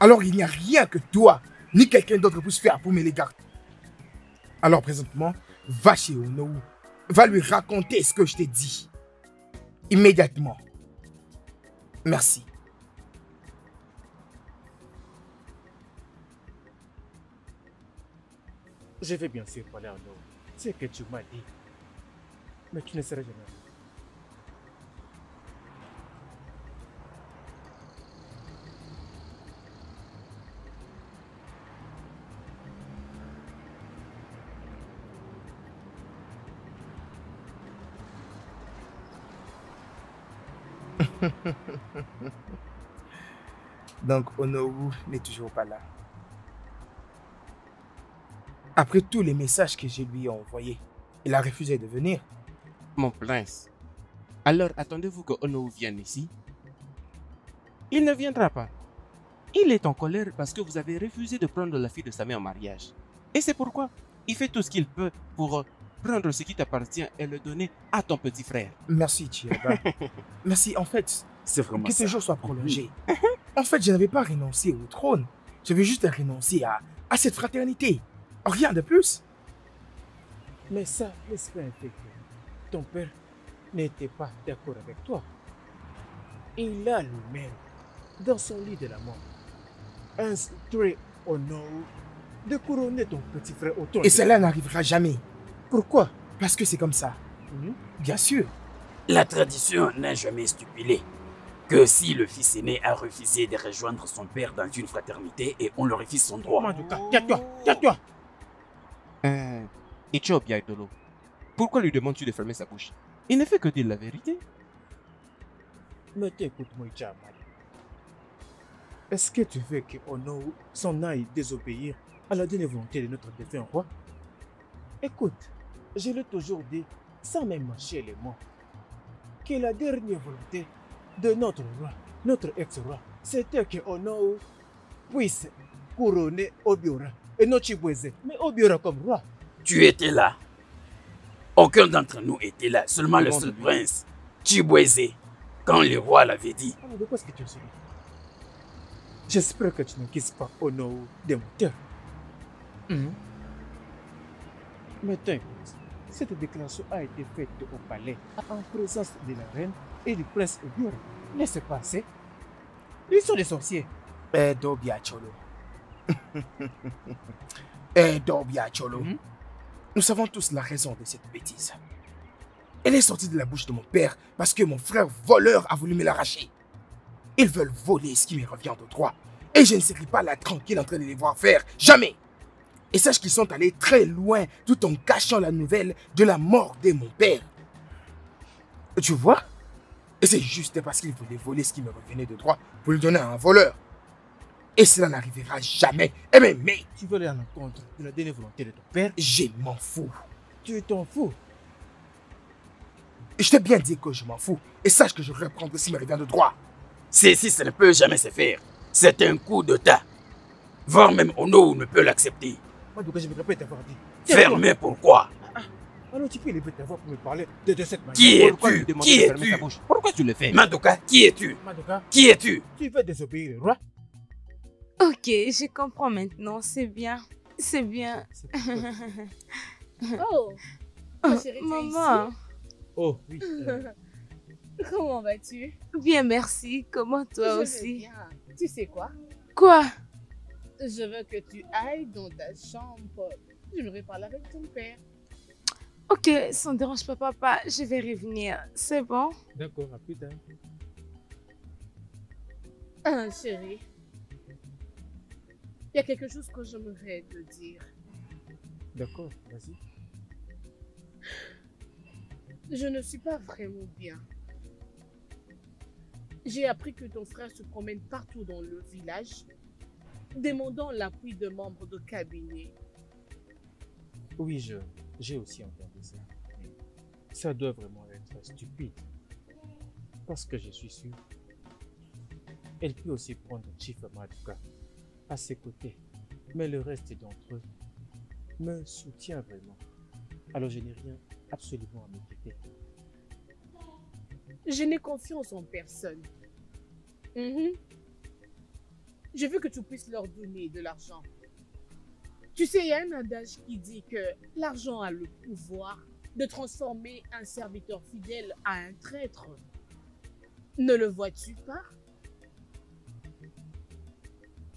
Alors il n'y a rien que toi ni quelqu'un d'autre puisse faire pour me l'égarder. Alors présentement, va chez Onowu. Va lui raconter ce que je t'ai dit. Immédiatement. Merci. Je vais bien sûr parler à Onowu. C'est ce que tu m'as dit. Mais tu ne seras jamais. Donc Onowu n'est toujours pas là. Après tous les messages que je lui ai envoyés, il a refusé de venir. Mon prince, alors attendez-vous que Onowu vienne ici? Il ne viendra pas. Il est en colère parce que vous avez refusé de prendre la fille de sa mère en mariage. Et c'est pourquoi il fait tout ce qu'il peut pour prendre ce qui t'appartient et le donner à ton petit frère. Merci, Chiaba. Merci, en fait, c'est vraiment que ça. ce jour soit prolongé. En fait, je n'avais pas renoncé au trône. Je veux juste renoncer à cette fraternité. Rien de plus. Mais ça laisse pas que ton père n'était pas d'accord avec toi. Il a lui-même, dans son lit de la mort, instruit Onowu de couronner ton petit frère au trône. Et cela n'arrivera jamais. Pourquoi? Parce que c'est comme ça. Bien sûr. La tradition n'a jamais stipulé que si le fils aîné a refusé de rejoindre son père dans une fraternité et on lui refuse son droit. Tais-toi. Ethiopia Idolo, pourquoi lui demandes-tu de fermer sa bouche? Il ne fait que dire la vérité. Mais écoute-moi, Ichama. Est-ce que tu veux que Onowu s'en aille désobéir à la dernière volonté de notre défunt roi? Écoute, je l'ai toujours dit, sans même mâcher les mots, que la dernière volonté de notre roi, notre ex-roi, c'était que Onowu puisse couronner Obiora et non Chibweze, mais Obiora comme roi. Tu étais là. Aucun d'entre nous était là, seulement le seul prince, Chibweze, quand le roi l'avait dit. Alors de quoi est-ce que tu es celui? J'espère que tu ne quittes pas Onowu de mon cœur. Mais t'inquiète, cette déclaration a été faite au palais en présence de la reine et du prince Obiora. Laisse passer. Ils sont des sorciers. Dobia Cholo. Dobia Cholo. Nous savons tous la raison de cette bêtise. Elle est sortie de la bouche de mon père parce que mon frère voleur a voulu me l'arracher. Ils veulent voler ce qui me revient de droit. Et je ne serai pas là tranquille en train de les voir faire. Jamais. Et sache qu'ils sont allés très loin tout en cachant la nouvelle de la mort de mon père. Tu vois? Et c'est juste parce qu'ils voulaient voler ce qui me revenait de droit pour le donner à un voleur. Et cela n'arrivera jamais. Eh bien, mais... Tu veux aller à l'encontre de la dernière volonté de ton père? Je m'en fous. Tu t'en fous? Je t'ai bien dit que je m'en fous. Et sache que je reprendrai ce qui me revient de droit. Ceci, ça ne peut jamais se faire. C'est un coup d'État. Voire même Ono ne peut l'accepter. Moi, donc, je ne voudrais pas t'avoir dit. Fermé pourquoi? Alors, tu peux élever ta voix pour me parler de cette manière. Qui es-tu? Qui es-tu? Pourquoi tu le fais? Madoka, qui es-tu? Madoka, qui es-tu? Tu veux désobéir le roi? Ok, je comprends maintenant. C'est bien. C'est bien. Oh, ma chérie, tu es Maman. ici? Oh, oui. Comment vas-tu? Bien, merci. Comment toi Je vais aussi? bien. Tu sais quoi? Quoi? Je veux que tu ailles dans ta chambre. J'aimerais parler avec ton père. Ok, ça ne dérange pas, papa. Je vais revenir. C'est bon? D'accord, à plus tard. Ah, chérie. Il y a quelque chose que j'aimerais te dire. D'accord, vas-y. Je ne suis pas vraiment bien. J'ai appris que ton frère se promène partout dans le village, demandant l'appui de membres de cabinet. Oui, j'ai aussi entendu ça. Ça doit vraiment être stupide. Parce que je suis sûr. Elle peut aussi prendre Chief Madoka à ses côtés. Mais le reste d'entre eux me soutient vraiment. Alors je n'ai rien absolument à m'inquiéter. Je n'ai confiance en personne. Je veux que tu puisses leur donner de l'argent. Tu sais, il y a un adage qui dit que l'argent a le pouvoir de transformer un serviteur fidèle à un traître. Ne le vois-tu pas?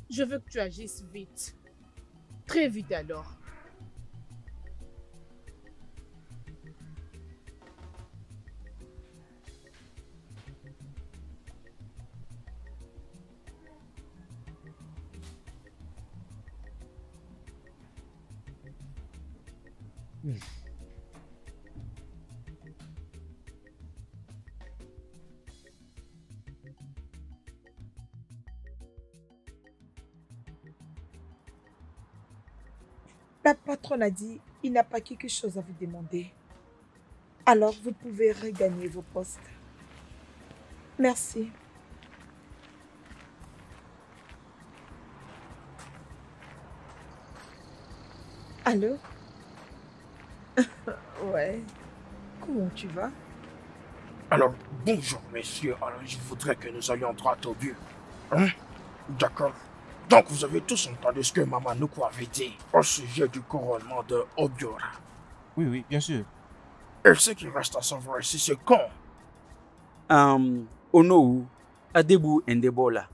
Je veux que tu agisses vite. Très vite alors. La patronne a dit, il n'a pas quelque chose à vous demander. Alors, vous pouvez regagner vos postes. Merci. Allô? Ouais. Comment tu vas? Alors, bonjour, messieurs. Alors, je voudrais que nous allions droit au but. Hein? D'accord. Donc, vous avez tous entendu ce que Maman Nuku avait dit au sujet du couronnement de Obiora. Oui, oui, bien sûr. Et ce qui reste à savoir ici, c'est quand? Ono, Adebu Ndebola,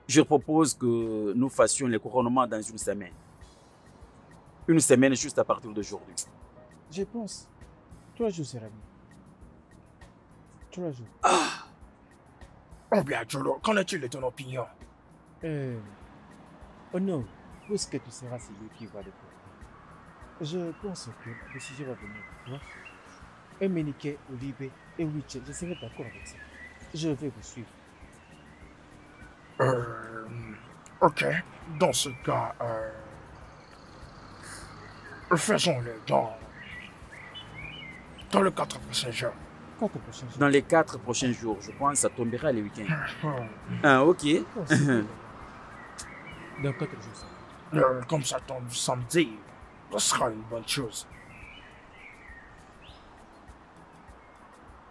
je propose que nous fassions le couronnement dans une semaine. Une semaine juste à partir d'aujourd'hui. Je pense. 3 jours sera mieux. 3 jours. Ah! Oh bien, Jolo, qu'en est-il de ton opinion? Oh non, puisque tu seras celui qui va le faire. Je pense que la décision va venir de toi. Et Menike, Olibe et Witch, je serai d'accord avec ça. Je vais vous suivre. Ok. Dans ce cas, faisons-le dans le 4 prochains jours. 4 prochains jours. Dans les 4 prochains jours, je pense que ça tombera les week-ends. Ah, ok. Dans 4 jours. Comme ça tombe samedi, ce sera une bonne chose.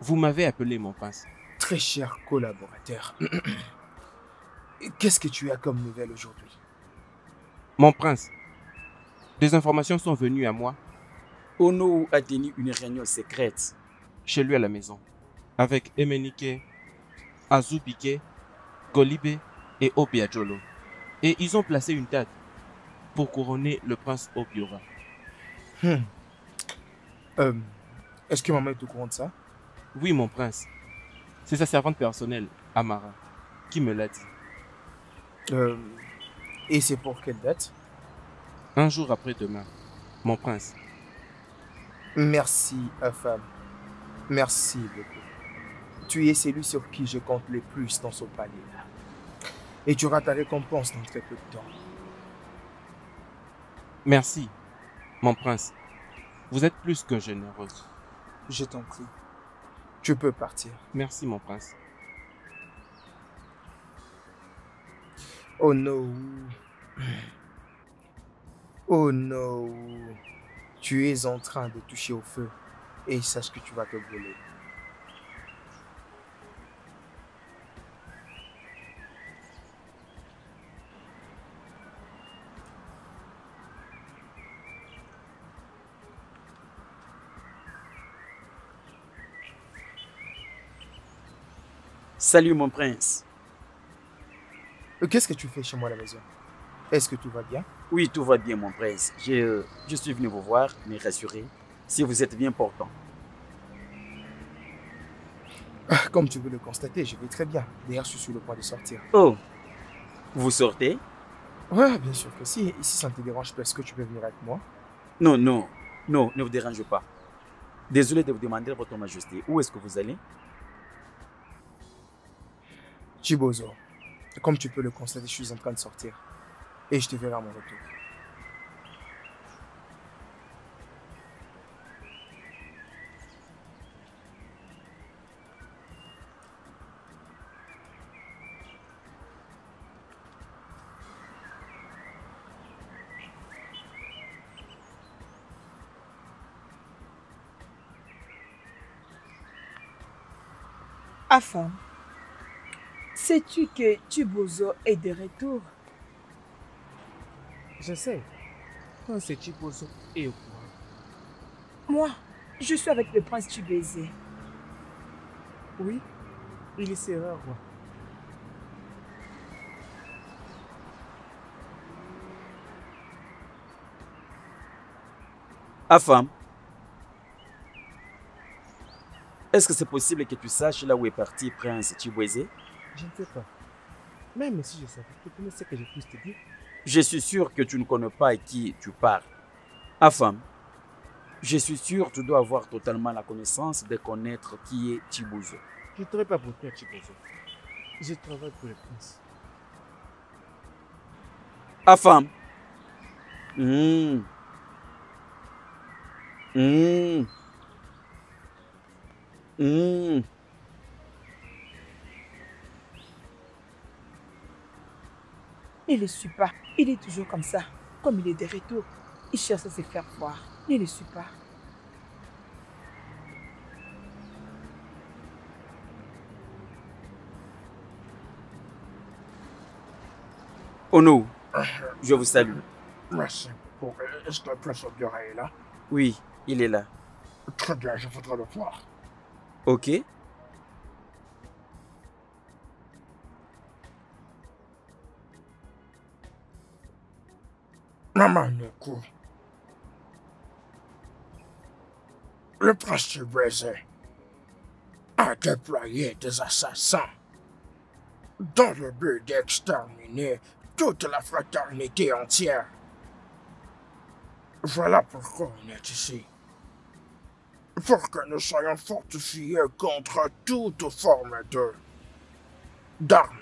Vous m'avez appelé, mon prince. Très cher collaborateur, qu'est-ce que tu as comme nouvelle aujourd'hui? Mon prince, des informations sont venues à moi. Ono a tenu une réunion secrète chez lui à la maison, avec Emenike, Azubike, Golibe et Obiajolo. Et ils ont placé une date pour couronner le prince Obiora. Est-ce que maman est au courant de ça? Oui, mon prince. C'est sa servante personnelle, Amara, qui me l'a dit. Et c'est pour quelle date? Un jour après-demain, mon prince. Merci, Afam. Merci beaucoup. Tu es celui sur qui je compte le plus dans ce palais. Et tu auras ta récompense dans très peu de temps. Merci, mon prince. Vous êtes plus que généreux. Je t'en prie. Tu peux partir. Merci, mon prince. Oh no. Oh no. Tu es en train de toucher au feu. Et sache que tu vas te brûler. Salut mon prince. Qu'est-ce que tu fais chez moi à la maison? Est-ce que tout va bien? Oui, tout va bien mon prince. Je suis venu vous voir, me rassurer si vous êtes bien portant. Comme tu peux le constater, je vais très bien. D'ailleurs, je suis sur le point de sortir. Oh, vous sortez? Ouais, bien sûr que si. Et si ça ne te dérange pas, est-ce que tu peux venir avec moi? Non, non, non, ne vous dérangez pas. Désolé de vous demander, votre majesté, où est-ce que vous allez? Chibozo, comme tu peux le constater, je suis en train de sortir. Et je te verrai à mon retour. Afam, sais-tu que Chibozo est de retour? Je sais. Quand c'est Chibozo et au courant. Moi, je suis avec le prince Chibézé. Oui, il sera roi. Afam, est-ce que c'est possible que tu saches là où est parti Prince Chibweze? Je ne sais pas. Même si je savais, tu connais que je puisse te dire. Je suis sûr que tu ne connais pas à qui tu parles. Afam, je suis sûr que tu dois avoir totalement la connaissance de connaître qui est Chibuzo. Je ne t'aurais pas pour toi, Chibozo. Je travaille pour le prince. Afam. Ne le suis pas. Il est toujours comme ça. Comme il est de retour, il cherche à se faire voir. Ne le suis pas. Ono, je vous salue. Merci beaucoup. Est-ce que le prince Obiora est là? Oui, il est là. Très bien, je voudrais le voir. Ok. Maman Nuku. Le prince Chibweze a déployé des assassins dans le but d'exterminer toute la fraternité entière. Voilà pourquoi on est ici. Pour que nous soyons fortifiés contre toute forme d'armes.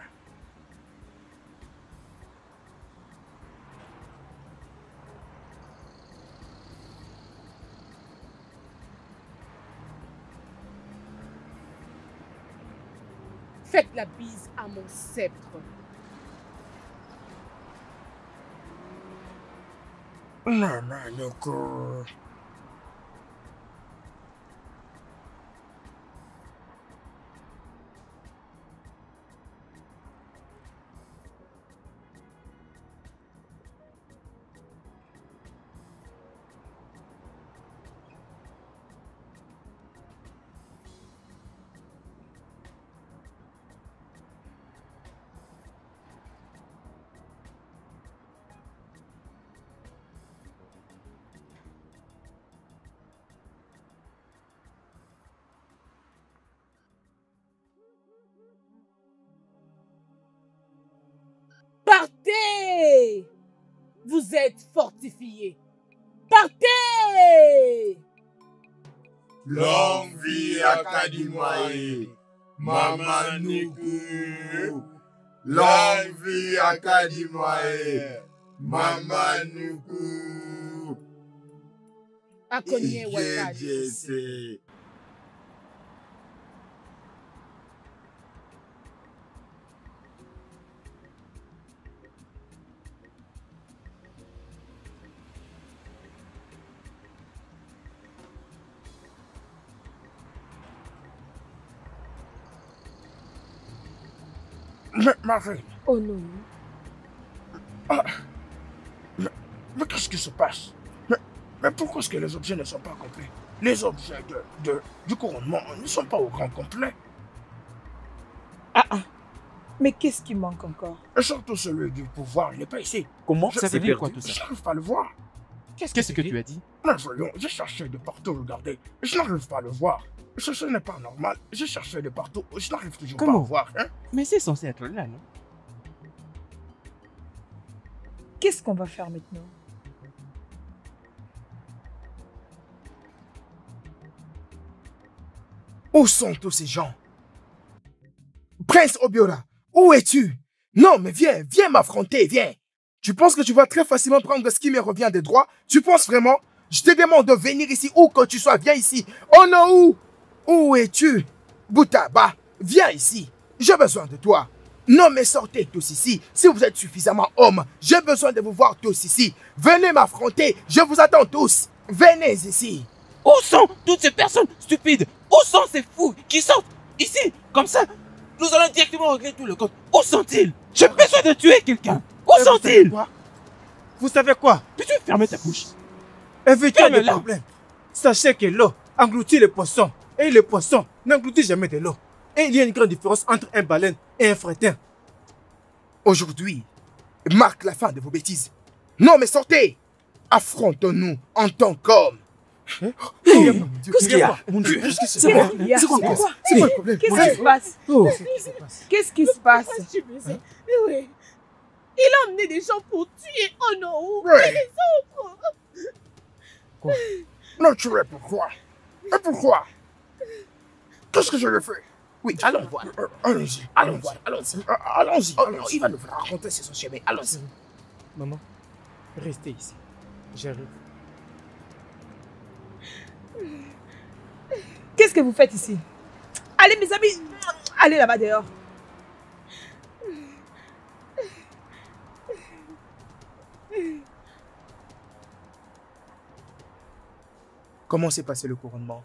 Faites la bise à mon sceptre. Maman Nuku. Partez! Vous êtes fortifiés. Partez! Longue vie à Kadimoye, Maman Nuku. Longue vie à Kadimoye, Maman Nuku. Akonye Wakad. Jesse. Mais, Marie, Oh non. mais qu'est-ce qui se passe? Mais pourquoi est-ce que les objets ne sont pas complets? Les objets du couronnement ne sont pas au grand complet. Mais qu'est-ce qui manque encore? Et surtout celui du pouvoir, il n'est pas ici. Comment Ça c'est veut dire perdu? quoi tout ça? Je n'arrive pas à le voir. Qu'est-ce que tu as dit? Mais voyons, j'ai cherché de partout, regardez. Je n'arrive pas à le voir. Ce n'est pas normal. J'ai cherché de partout, je n'arrive toujours pas à le voir. Hein? Mais c'est censé être là, non? Qu'est-ce qu'on va faire maintenant? Où sont tous ces gens? Prince Obiora, où es-tu? Non, mais viens m'affronter, viens. Tu penses que tu vas très facilement prendre ce qui me revient des droits? Tu penses vraiment? Je te demande de venir ici, où que tu sois, viens ici. Oh non, où es-tu? Boutaba, viens ici. J'ai besoin de toi. Non, mais sortez tous ici. Si vous êtes suffisamment hommes, j'ai besoin de vous voir tous ici. Venez m'affronter, je vous attends tous. Venez ici. Où sont toutes ces personnes stupides? Où sont ces fous qui sortent ici, comme ça? Nous allons directement régler tout le compte. Où sont-ils? J'ai besoin de tuer quelqu'un. Où sont-ils? Vous savez quoi? Peux-tu fermer ta bouche? Évitez des Ferme-la. problèmes. Sachez que l'eau engloutit les poissons. Et les poissons n'engloutissent jamais de l'eau. Et il y a une grande différence entre un baleine et un fretin. Aujourd'hui marque la fin de vos bêtises. Non, mais sortez. Affrontons-nous en tant qu'hommes. Qu'est-ce qu'il y a? Mon Dieu, qu'est-ce que c'est? Qu'est-ce qu'il y a? C'est quoi le problème? Qu'est-ce qui se passe? Qu'est-ce qui se passe? Oui. Il a emmené des gens pour tuer Ono. Ouais. Et les autres. Non, tu es pourquoi? Et pourquoi? Qu'est-ce que je lui fais? Oui, allons voir. Allons-y. Allons voir, allons-y. Allons-y. Oh non, il va nous raconter sur son chemin. Allons-y. Maman, restez ici. J'arrive. Qu'est-ce que vous faites ici? Allez, mes amis, allez là-bas dehors. Comment s'est passé le couronnement?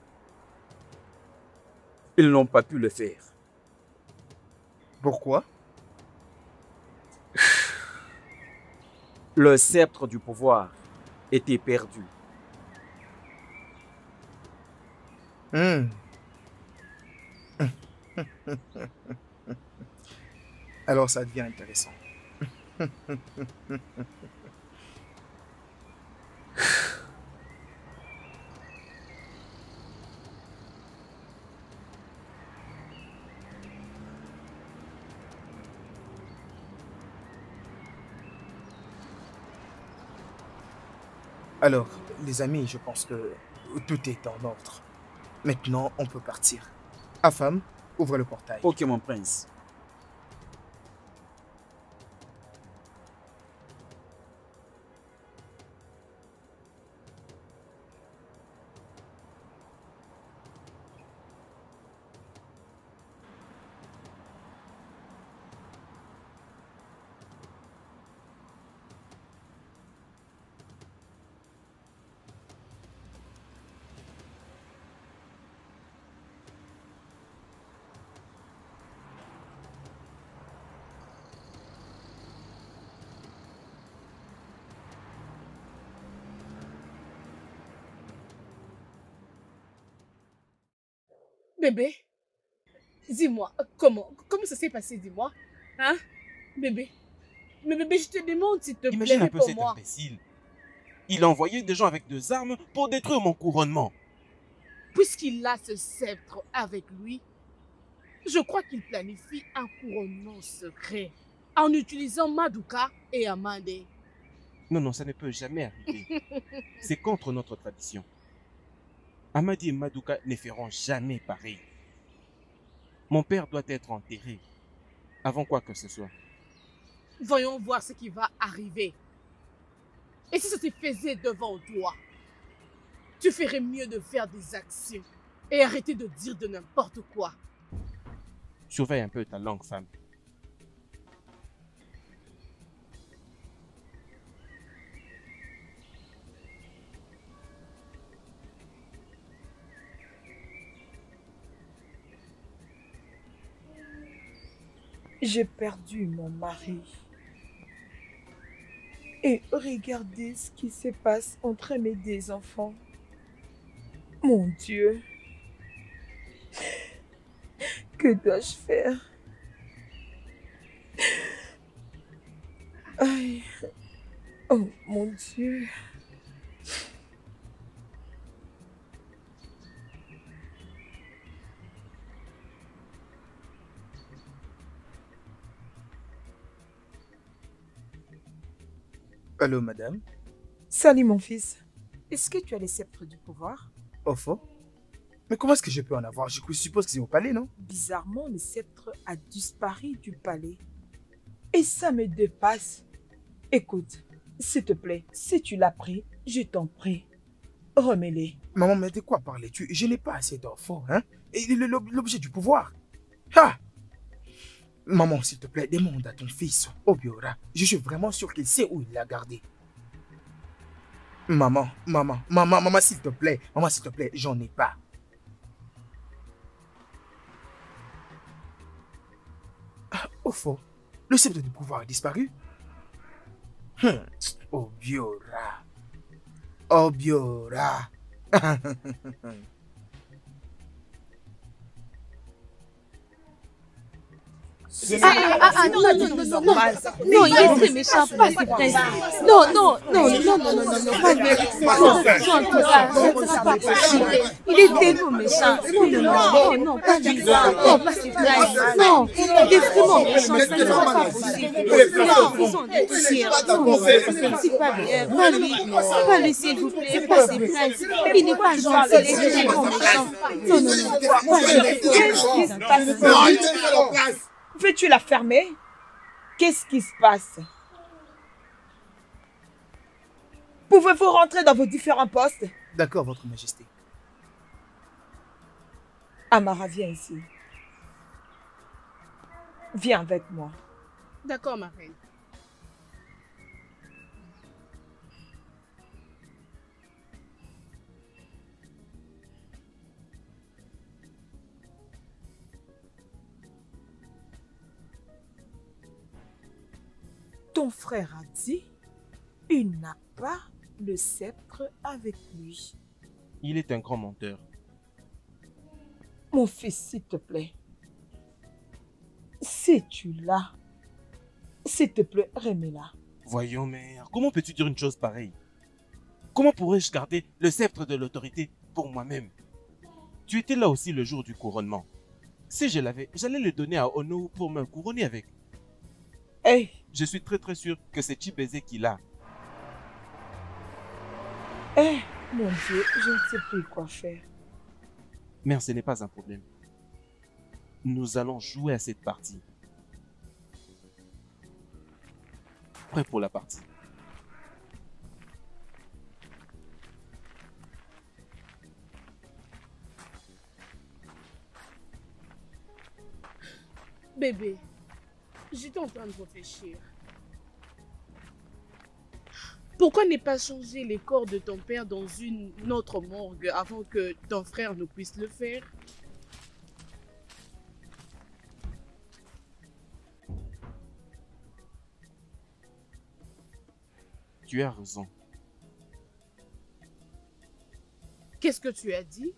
Ils n'ont pas pu le faire. Pourquoi? Le sceptre du pouvoir était perdu. Alors ça devient intéressant. Alors, les amis, je pense que tout est en ordre. Maintenant, on peut partir. Afam, ouvre le portail. Ok, mon prince. Bébé, dis-moi, comment ça s'est passé, dis-moi? Hein? Bébé, mais bébé, je te demande s'il te Imagine plaît, un peu pour cet moi. imbécile. Il a envoyé des gens avec des armes pour détruire mon couronnement. Puisqu'il a ce sceptre avec lui, je crois qu'il planifie un couronnement secret. en utilisant Maduka et Amande. Non, non, ça ne peut jamais arriver. C'est contre notre tradition. Amadi et Maduka ne feront jamais pareil. Mon père doit être enterré avant quoi que ce soit. Voyons voir ce qui va arriver. Et si ça se faisait devant toi, tu ferais mieux de faire des actions et arrêter de dire de n'importe quoi. Surveille un peu ta langue, femme. J'ai perdu mon mari. Et regardez ce qui se passe entre mes deux enfants. Mon Dieu. Que dois-je faire? Aïe. Oh mon Dieu. Allô, madame? Salut mon fils. Est-ce que tu as les sceptres du pouvoir? Offo? Mais comment est-ce que je peux en avoir? Je suppose que c'est au palais, non? Bizarrement, le sceptre a disparu du palais. Et ça me dépasse. Écoute, s'il te plaît, si tu l'as pris, je t'en prie, remets-les. Maman, mais de quoi parles-tu? Je n'ai pas assez d'enfants, hein? Et l'objet du pouvoir. Ah! Maman, s'il te plaît, demande à ton fils, Obiora. Je suis vraiment sûr qu'il sait où il l'a gardé. Maman, s'il te plaît. Maman, s'il te plaît, j'en ai pas. Ah, au fond, le sceptre du pouvoir a disparu. Obiora. Obiora. Non, il est très méchant, pas si presse. Non, pas avec en tout cas, ça ne sera pas possible. Il est tellement méchant. Non, pas lui. Non, pas si presse. Non, il est vraiment méchant, ça ne sera pas possible. Ils ont des tirs. Non, c'est pas bien. Pas lui, s'il vous plaît, pas si presse. Il n'est pas gentil, il est vraiment méchant. Non, pas lui. Veux-tu la fermer? Qu'est-ce qui se passe? Pouvez-vous rentrer dans vos différents postes? D'accord, votre majesté. Amara, viens ici. Viens avec moi. D'accord, ma reine. Ton frère a dit, il n'a pas le sceptre avec lui. Il est un grand menteur. Mon fils, s'il te plaît. Si tu l'as, s'il te plaît, remets-la. Voyons, mère, comment peux-tu dire une chose pareille? Comment pourrais-je garder le sceptre de l'autorité pour moi-même? Tu étais là aussi le jour du couronnement. Si je l'avais, j'allais le donner à Ono pour me couronner avec. Hey. Je suis très sûr que c'est Chibeze qui l'a. Eh, mon Dieu, je ne sais plus quoi faire. Mère, ce n'est pas un problème. Nous allons jouer à cette partie. Prêt pour la partie. Bébé, j'étais en train de réfléchir. Pourquoi ne pas changer les corps de ton père dans une autre morgue avant que ton frère ne puisse le faire? Tu as raison. Qu'est-ce que tu as dit?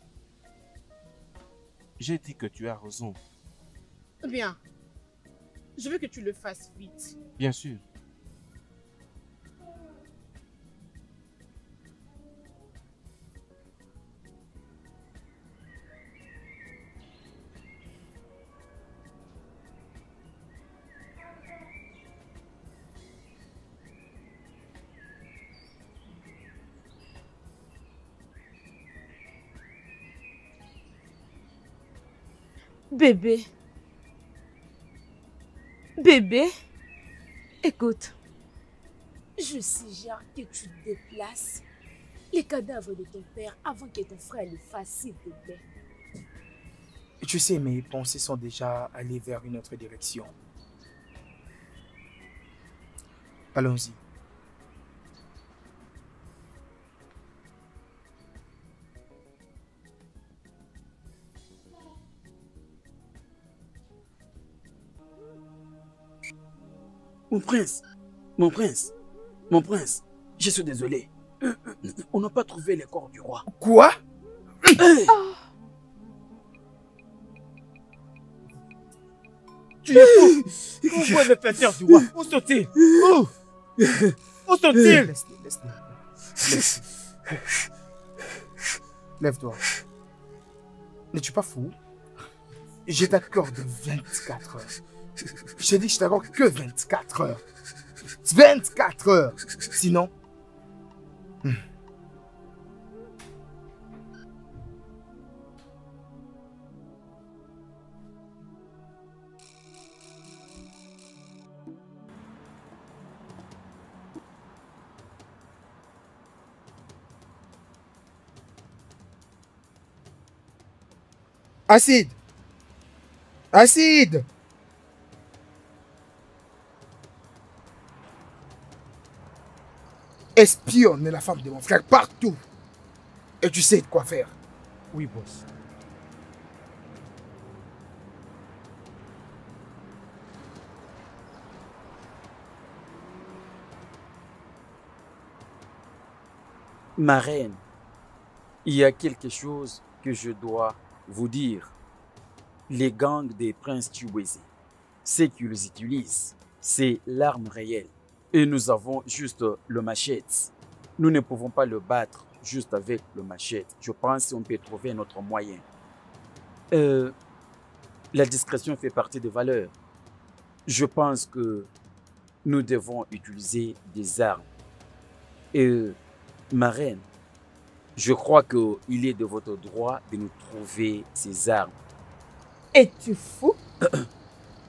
J'ai dit que tu as raison. Bien. Je veux que tu le fasses vite. Bien sûr. Bébé. Bébé. Écoute. Je suggère que tu déplaces les cadavres de ton père avant que ton frère le fasse, s'il te plaît. Tu sais, mes pensées sont déjà allées vers une autre direction. Allons-y. Mon prince, mon prince, mon prince, je suis désolé. On n'a pas trouvé les corps du roi. Quoi? Tu es fou! Où est le fêteur du roi? Où sont-ils? Où sont-ils? Laisse-les. Lève-toi. N'es-tu pas fou? Je t'accorde 24 heures. Je t'ai dit que je t'accorde que 24 heures. 24 heures! Sinon... Acide! Acide! Espionne la femme de mon frère partout. Et tu sais de quoi faire. Oui, boss. Ma reine, il y a quelque chose que je dois vous dire. Les gangs des princes Chiweze, ce qu'ils utilisent, c'est l'arme réelle. Et nous avons juste le machette. Nous ne pouvons pas le battre juste avec le machette. Je pense qu'on peut trouver notre moyen. La discrétion fait partie des valeurs. Je pense que nous devons utiliser des armes. Et ma reine, je crois qu'il est de votre droit de nous trouver ces armes. Es-tu fou?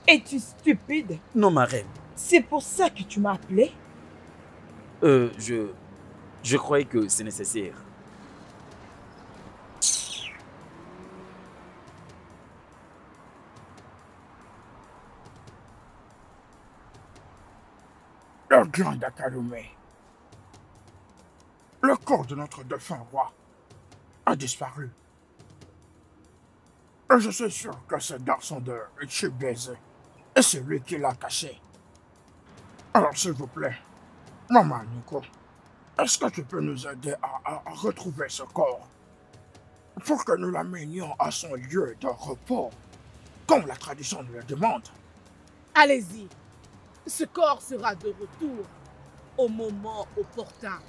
Es-tu stupide? Non, ma reine. C'est pour ça que tu m'as appelé? Je croyais que c'est nécessaire. Le grand Akalume. Le corps de notre défunt roi a disparu. Et je suis sûr que ce garçon de Chiweze est celui qui l'a caché. Alors s'il vous plaît, Maman Nuko, est-ce que tu peux nous aider à retrouver ce corps pour que nous l'amenions à son lieu de repos, comme la tradition nous le demande? Allez-y. Ce corps sera de retour au moment opportun.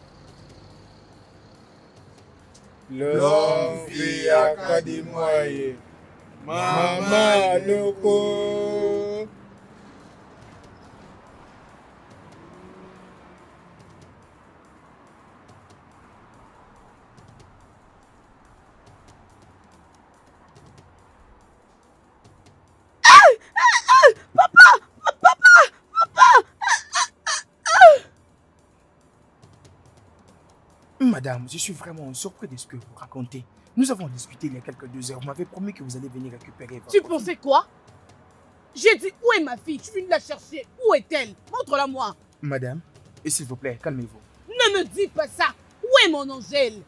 L'homme vit à Kadimoye. Maman Nuko. Madame, je suis vraiment surpris de ce que vous racontez. Nous avons discuté il y a quelques 2 heures. Vous m'avez promis que vous allez venir récupérer votre Tu pensais quoi? J'ai dit où est ma fille? Tu viens de la chercher. Où est-elle? Montre-la moi. Madame, et s'il vous plaît, calmez-vous. Ne me dis pas ça. Où est mon Angèle?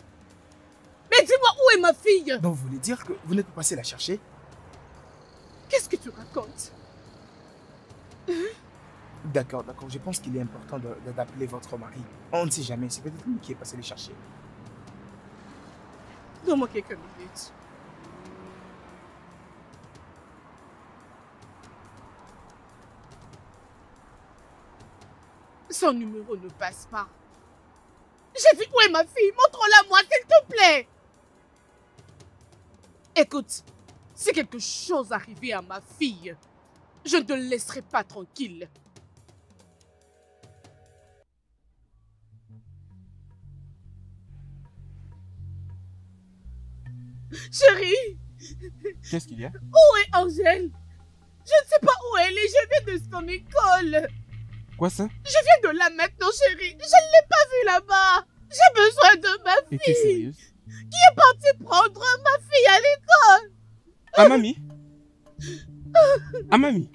Mais dis-moi où est ma fille? Donc vous voulez dire que vous n'êtes pas passé la chercher? Qu'est-ce que tu racontes? D'accord. Je pense qu'il est important d'appeler votre mari. On ne sait jamais, c'est peut-être lui qui est passé les chercher. Donne-moi quelques minutes. Son numéro ne passe pas. J'ai dit où est ma fille? Montre-la moi, s'il te plaît. Écoute, si quelque chose arrivait à ma fille, je ne te laisserai pas tranquille. Chérie, Qu'est-ce qu'il y a? Où est Angèle? Je ne sais pas où elle est, je viens de son école. Quoi ça? Je viens de là maintenant, chérie. Je ne l'ai pas vue là-bas. J'ai besoin de ma Et t'es fille. sérieuse? Qui est parti prendre ma fille à l'école? Ah, mamie? Ah, mamie?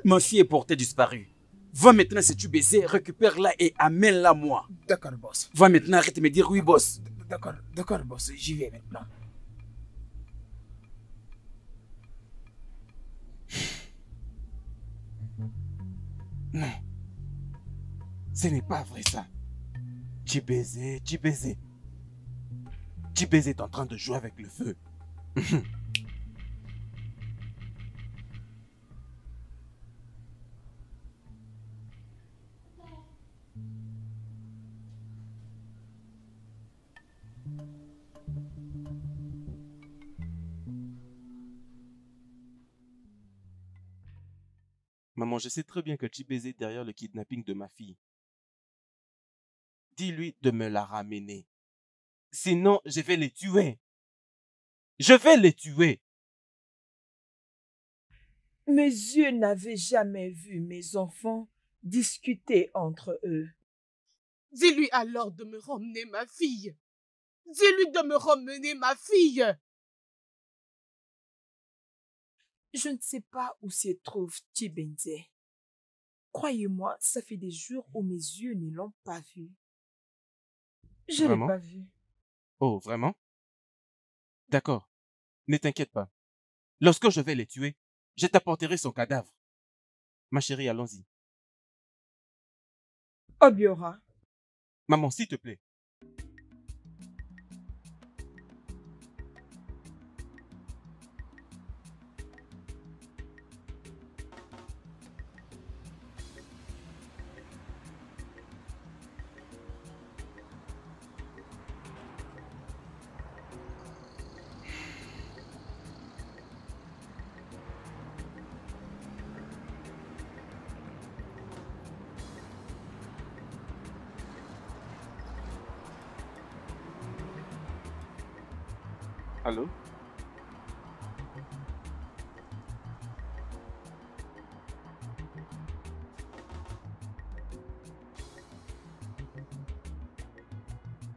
Ma fille est portée disparue. Va maintenant, si tu baiser, récupère-la et amène-la moi. D'accord, boss. Va maintenant, arrête de me dire oui, boss. D'accord, boss. J'y vais maintenant. Non. Ce n'est pas vrai ça. Chibézé. Chibézé est en train de jouer avec le feu. Maman, je sais très bien que Chibézé est derrière le kidnapping de ma fille. Dis-lui de me la ramener. Sinon, je vais les tuer. Je vais les tuer. Mes yeux n'avaient jamais vu mes enfants discuter entre eux. Dis-lui alors de me ramener ma fille. Dis-lui de me ramener ma fille. Je ne sais pas où se trouve Chibenze. Croyez-moi, ça fait des jours où mes yeux ne l'ont pas vu. Je ne l'ai Vraiment? pas vu. Oh, vraiment? D'accord. Ne t'inquiète pas. Lorsque je vais les tuer, je t'apporterai son cadavre. Ma chérie, allons-y. Obiora, Maman, s'il te plaît. Allô?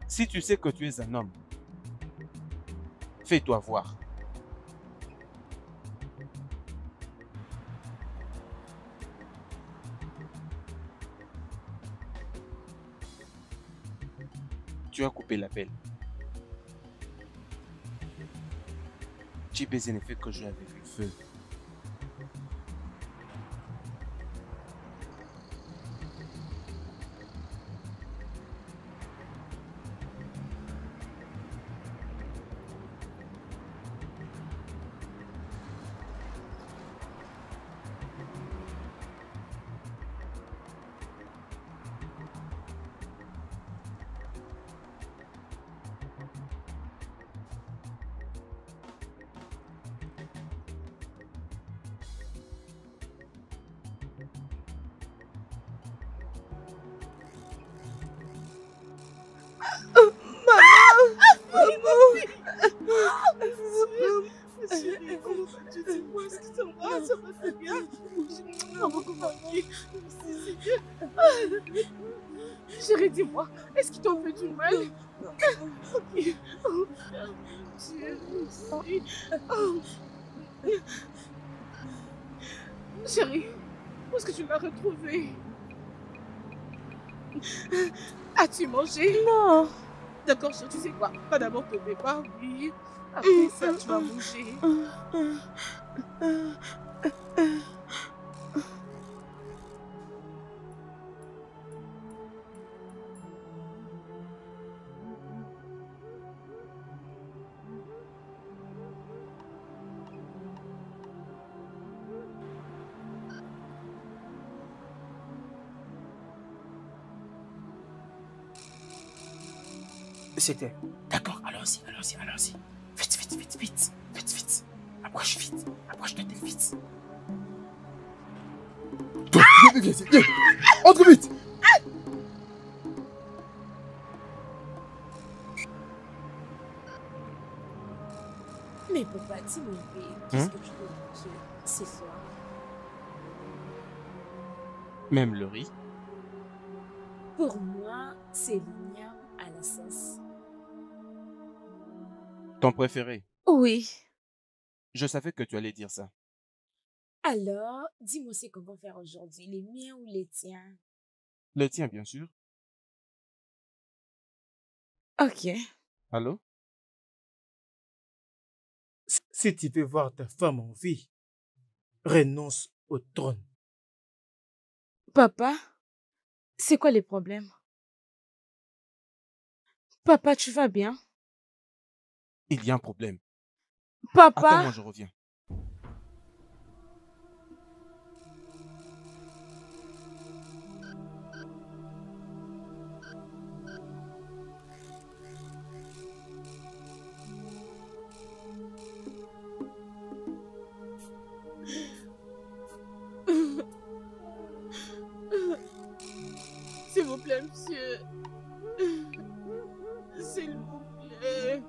Si tu sais que tu es un homme, fais-toi voir. Tu as coupé l'appel. Chibézé ne fait que jouer avec le feu. Chérie, comment vas-tu? Dis-moi, est-ce que ça va? Ça va très bien? Comment vas-tu? Chérie, dis-moi, est-ce qu'ils t'ont fait du mal? Ok. Oh, Dieu, merci. Oh. Chérie, où est-ce que tu l'as retrouvé? As-tu mangé? Non. D'accord, chérie, tu sais quoi? Pas d'abord te débat, oui. Après ça, tu vas bouger. C'était. D'accord, allons-y. Vite. Approche vite. Approche-toi d'elle vite. Viens ici, viens. Entre vite. Mais papa, dis-moi, qu'est-ce que tu veux manger ce soir? Même le riz? Pour moi, c'est l'igname à la sauce. Ton préféré? Oui. Je savais que tu allais dire ça. Alors, dis-moi ce qu'on va faire aujourd'hui, les miens ou les tiens? Le tien, bien sûr. Ok. Allô? Si tu veux voir ta femme en vie, renonce au trône. Papa, c'est quoi les problèmes? Papa, tu vas bien? Il y a un problème. Papa! Attends-moi, je reviens. S'il vous plaît, monsieur. S'il vous plaît.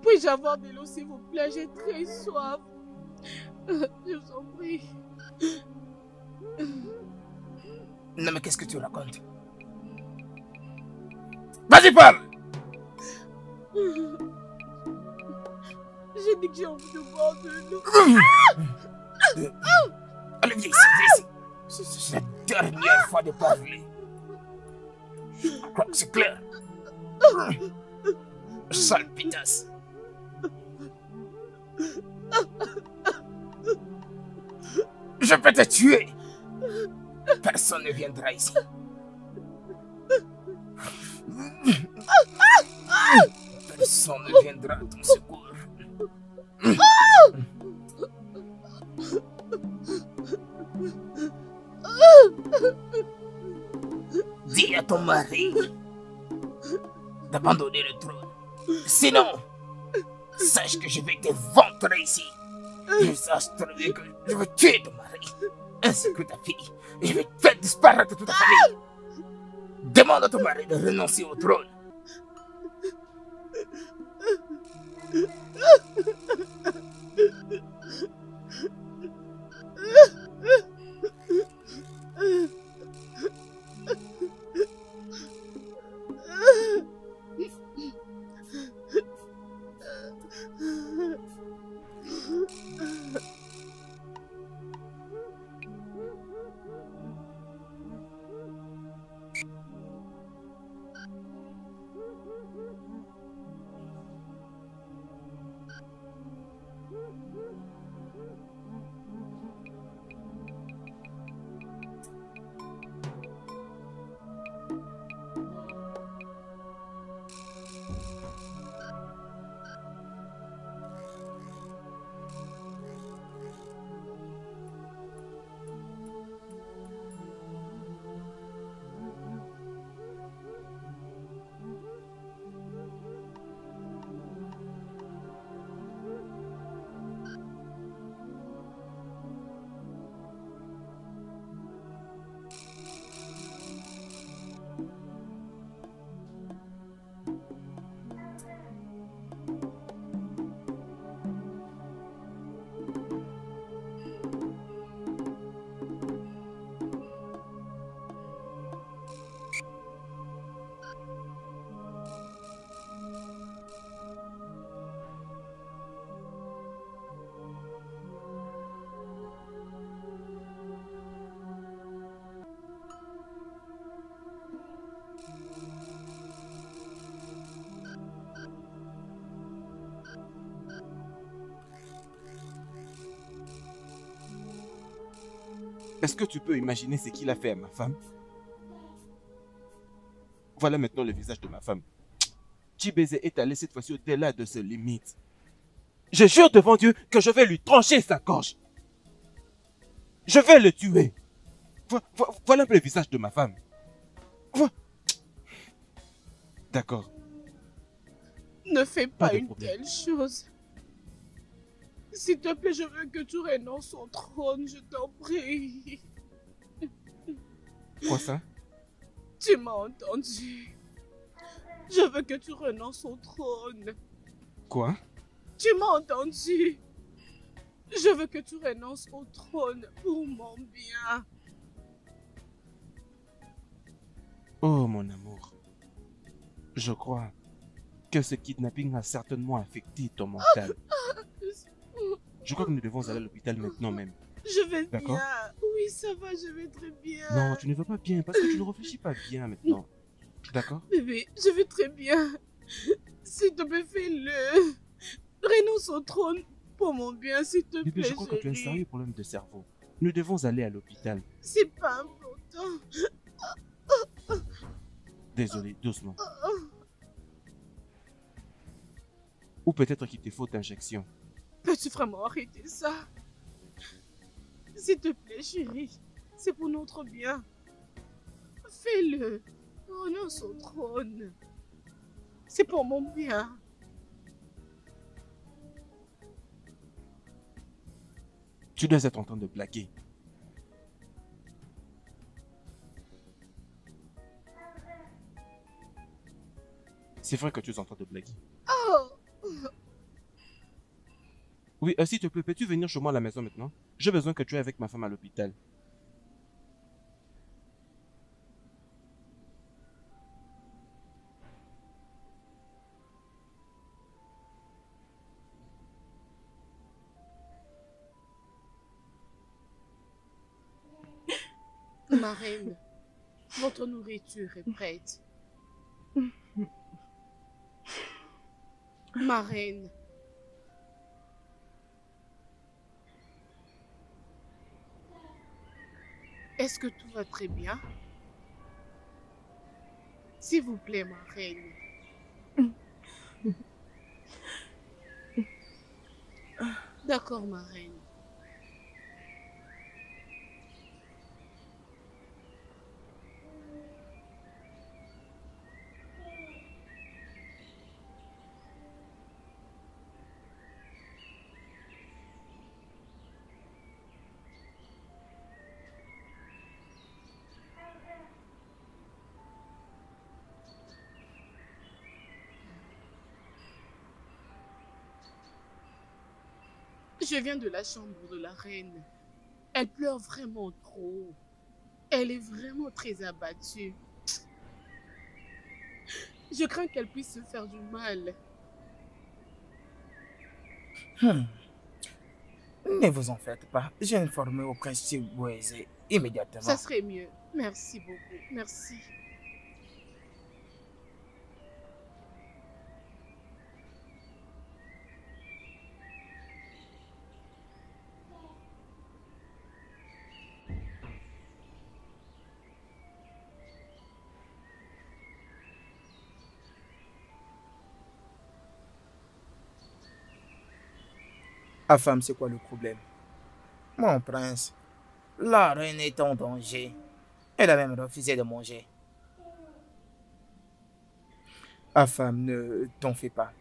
Puis-je avoir de l'eau, s'il vous plaît? J'ai très soif. Je vous en prie. Non, mais qu'est-ce que tu racontes? Vas-y, parle! J'ai dit que j'ai envie de boire de l'eau. Allez, viens ici. C'est la dernière fois de parler. Je crois que c'est clair. Sale pitasse. Je peux te tuer. Personne ne viendra ici. Personne ne viendra à ton secours. Dis à ton mari d'abandonner le trône. Sinon, sache que je vais te ventrer ici. Je sache que je vais tuer ton mari, ainsi que ta fille. Je vais te faire disparaître toute ta famille. Demande à ton mari de renoncer au trône. Est-ce que tu peux imaginer ce qu'il a fait à ma femme? Voilà maintenant le visage de ma femme. Chibeze est allé cette fois-ci au-delà de ses limites. Je jure devant Dieu que je vais lui trancher sa gorge. Je vais le tuer. Voilà le visage de ma femme. D'accord. Ne fais pas de une problème. telle chose. S'il te plaît, je veux que tu renonces au trône, je t'en prie. Quoi ça? Tu m'as entendu. Je veux que tu renonces au trône. Quoi? Tu m'as entendu. Je veux que tu renonces au trône pour mon bien. Oh mon amour, je crois que ce kidnapping a certainement affecté ton mental. Je crois que nous devons aller à l'hôpital maintenant même. Je vais D'accord? bien. Oui, ça va, je vais très bien. Non, tu ne vas pas bien parce que tu ne réfléchis pas bien maintenant. D'accord? Bébé, je vais très bien. S'il te plaît, fais-le. Renonce au trône pour mon bien, s'il te Bébé, plaît, je crois que tu as un chérie. sérieux problème de cerveau. Nous devons aller à l'hôpital. C'est pas important. Désolé, doucement. Ou peut-être qu'il te faut injection. Peux-tu vraiment arrêter ça? S'il te plaît, chérie. C'est pour notre bien. Fais-le. Renonce au trône. C'est pour mon bien. Tu dois être en train de blaguer. C'est vrai que tu es en train de blaguer. Oh! Oui, s'il te plaît, peux-tu venir chez moi à la maison maintenant? J'ai besoin que tu ailles avec ma femme à l'hôpital. Ma reine, votre nourriture est prête. Ma reine. Est-ce que tout va très bien? S'il vous plaît, ma reine. D'accord, ma reine. Je viens de la chambre de la reine. Elle pleure vraiment trop. Elle est vraiment très abattue. Je crains qu'elle puisse se faire du mal. Ne vous en faites pas. J'ai informé au prince Chiboueze immédiatement. Ça serait mieux. Merci beaucoup. Merci. Ah femme, c'est quoi le problème? Mon prince, la reine est en danger. Elle a même refusé de manger. Ah femme, ne t'en fais pas.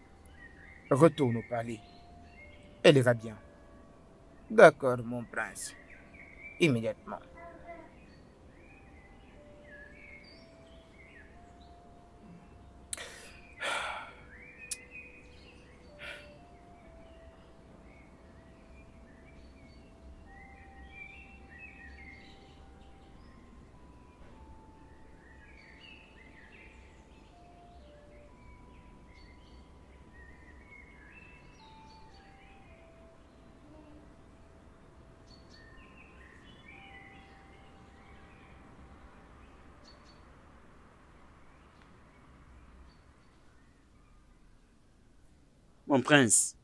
Retourne au palais. Elle ira bien. D'accord, mon prince. Immédiatement. Mon prince,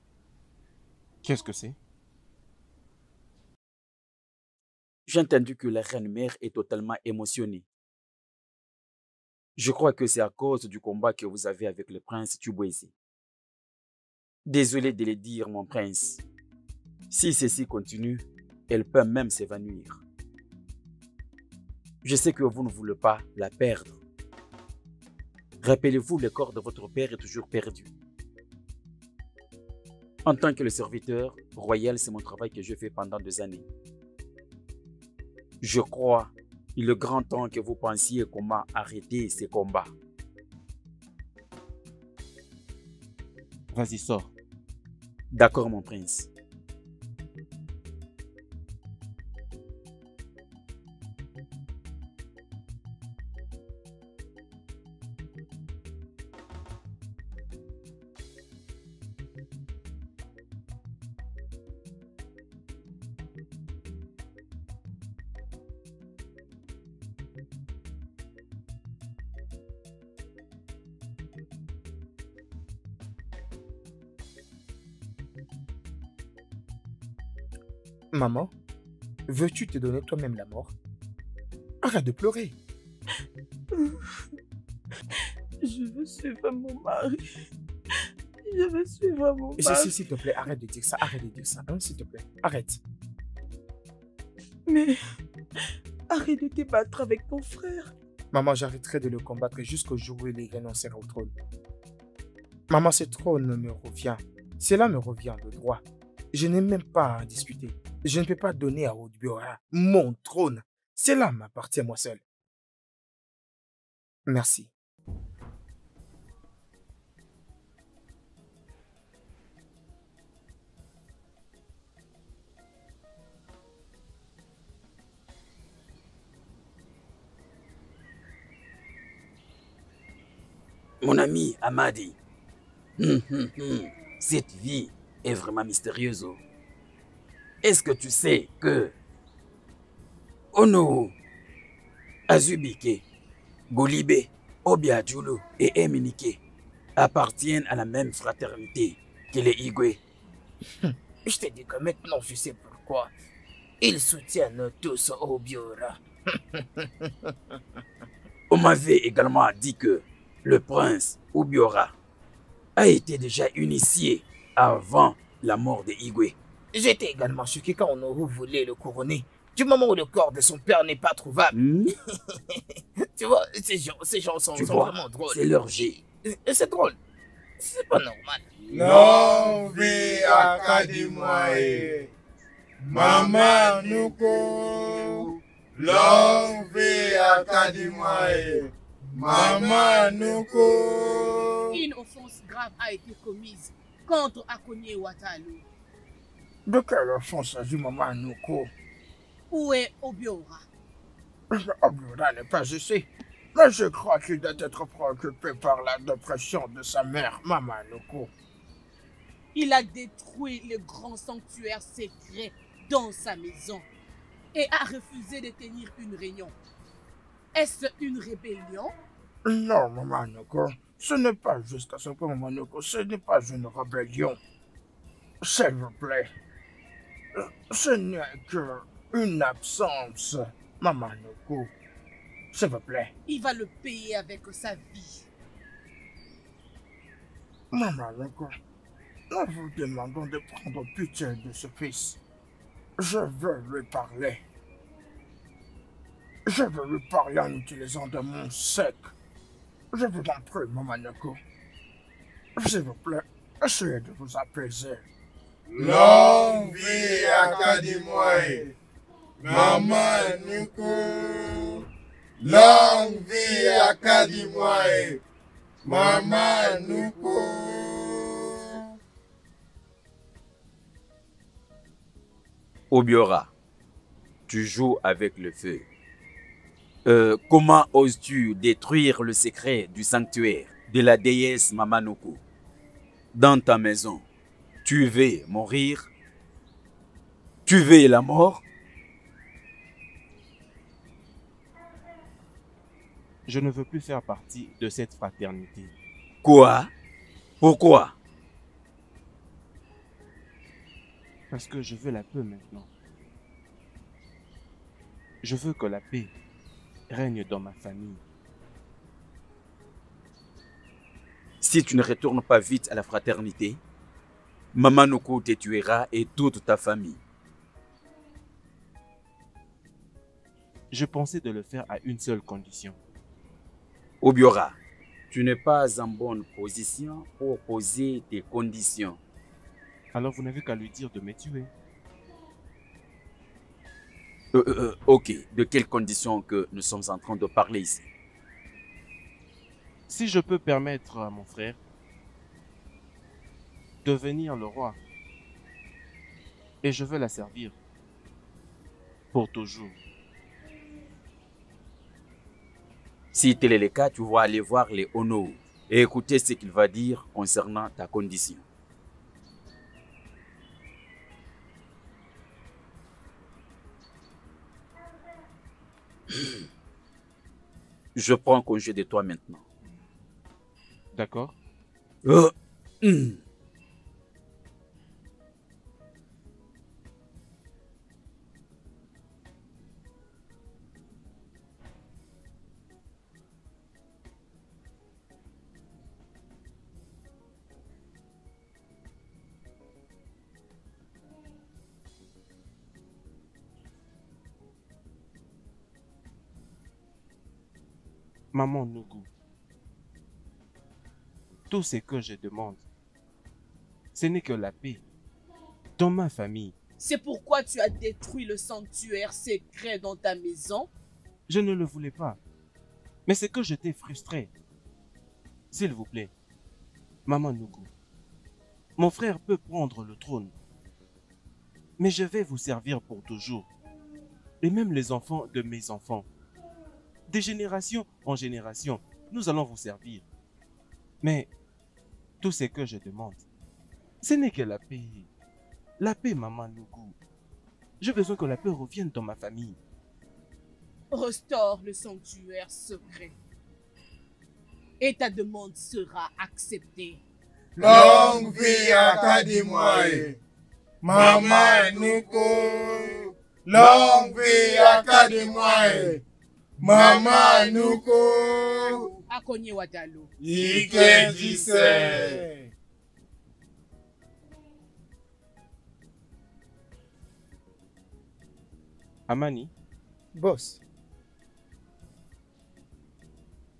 Qu'est-ce que c'est? j'ai entendu que la reine-mère est totalement émotionnée. Je crois que c'est à cause du combat que vous avez avec le prince Chiboueze. Désolé de le dire, mon prince. Si ceci continue, elle peut même s'évanouir. Je sais que vous ne voulez pas la perdre. Rappelez-vous, le corps de votre père est toujours perdu. En tant que le serviteur, royale, c'est mon travail que je fais pendant des années. Je crois qu'il est grand temps que vous pensiez comment arrêter ces combats. Vas-y, sors. D'accord, mon prince. Maman, veux-tu te donner toi-même la mort? Arrête de pleurer. Je veux suivre mon mari. Je veux suivre mon mari. S'il te plaît, arrête de dire ça. Arrête de dire ça, hein, s'il te plaît. Arrête. Mais arrête de te battre avec ton frère. Maman, j'arrêterai de le combattre jusqu'au jour où il renoncera au trône. Maman, ce trône me revient. Cela me revient de droit. Je n'ai même pas à en discuter. Je ne peux pas donner à Obiora mon trône. Cela m'appartient à moi seul. Merci. Mon ami Amadi, cette vie est vraiment mystérieuse. Est-ce que tu sais que Ono, Azubike, Golibé, Obiadjulu et Eminike appartiennent à la même fraternité que les Igwe? Je te dis que maintenant je sais pourquoi. Ils soutiennent tous Obiora. On m'avait également dit que le prince Obiora a été déjà initié avant la mort de Igwe. J'étais également choqué quand on voulait le couronner. Du moment où le corps de son père n'est pas trouvable. Tu vois, ces gens sont vraiment drôles. C'est leur G. C'est drôle. C'est pas normal. Longue vie à Kadimoae. Maman Nuko. Longue vie à Kadimoae. Maman Nuko. Une offense grave a été commise contre Akonye Watalu. De quelle offense s'agit Maman Nuko? Où est Obiora? Obiora n'est pas ici. Mais je crois qu'il doit être préoccupé par la dépression de sa mère, Maman Nuko. Il a détruit le grand sanctuaire secret dans sa maison et a refusé de tenir une réunion. Est-ce une rébellion? Non, Maman Nuko. Ce n'est pas juste à ce point, Maman Nuko. Ce n'est pas une rébellion. S'il vous plaît. Ce n'est qu'une absence, Maman Nuko. S'il vous plaît. Il va le payer avec sa vie. Maman Nuko, nous vous demandons de prendre pitié de ce fils. Je veux lui parler. Je veux lui parler en utilisant de mon sec. Je vous en prie, Maman Nuko. S'il vous plaît, essayez de vous apaiser. Longue vie à Kadimoae. Maman Nuko. Longue vie à Kadimoae. Maman Nuko. Obiora, tu joues avec le feu. Comment oses-tu détruire le secret du sanctuaire de la déesse Mamanoko dans ta maison? Tu veux mourir? Tu veux la mort? Je ne veux plus faire partie de cette fraternité. Quoi? Pourquoi? Parce que je veux la paix maintenant. Je veux que la paix règne dans ma famille. Si tu ne retournes pas vite à la fraternité, Mamanoko te tuera et toute ta famille. Je pensais de le faire à une seule condition. Obiora, tu n'es pas en bonne position pour poser tes conditions. Alors vous n'avez qu'à lui dire de me tuer. Ok, de quelles conditions que nous sommes en train de parler ici? Si je peux permettre à mon frère de devenir le roi, et je veux la servir pour toujours. Si tel est le cas, tu vas aller voir les Ono et écouter ce qu'il va dire concernant ta condition. Je prends congé de toi maintenant. D'accord? Maman Nougou, tout ce que je demande, ce n'est que la paix dans ma famille. C'est pourquoi tu as détruit le sanctuaire secret dans ta maison? Je ne le voulais pas, mais c'est que j'étais frustré. S'il vous plaît, Maman Nougou, mon frère peut prendre le trône, mais je vais vous servir pour toujours, et même les enfants de mes enfants. De génération en génération, nous allons vous servir. Mais tout ce que je demande, ce n'est que la paix. La paix, Maman Nougou. J'ai besoin que la paix revienne dans ma famille. Restaure le sanctuaire secret. Et ta demande sera acceptée. Longue vie à Kadimoye. Maman Nougou. Longue vie à Kadimoye. Maman Nougou. Akonye Wadalo. Ike Jise. Amani, Boss,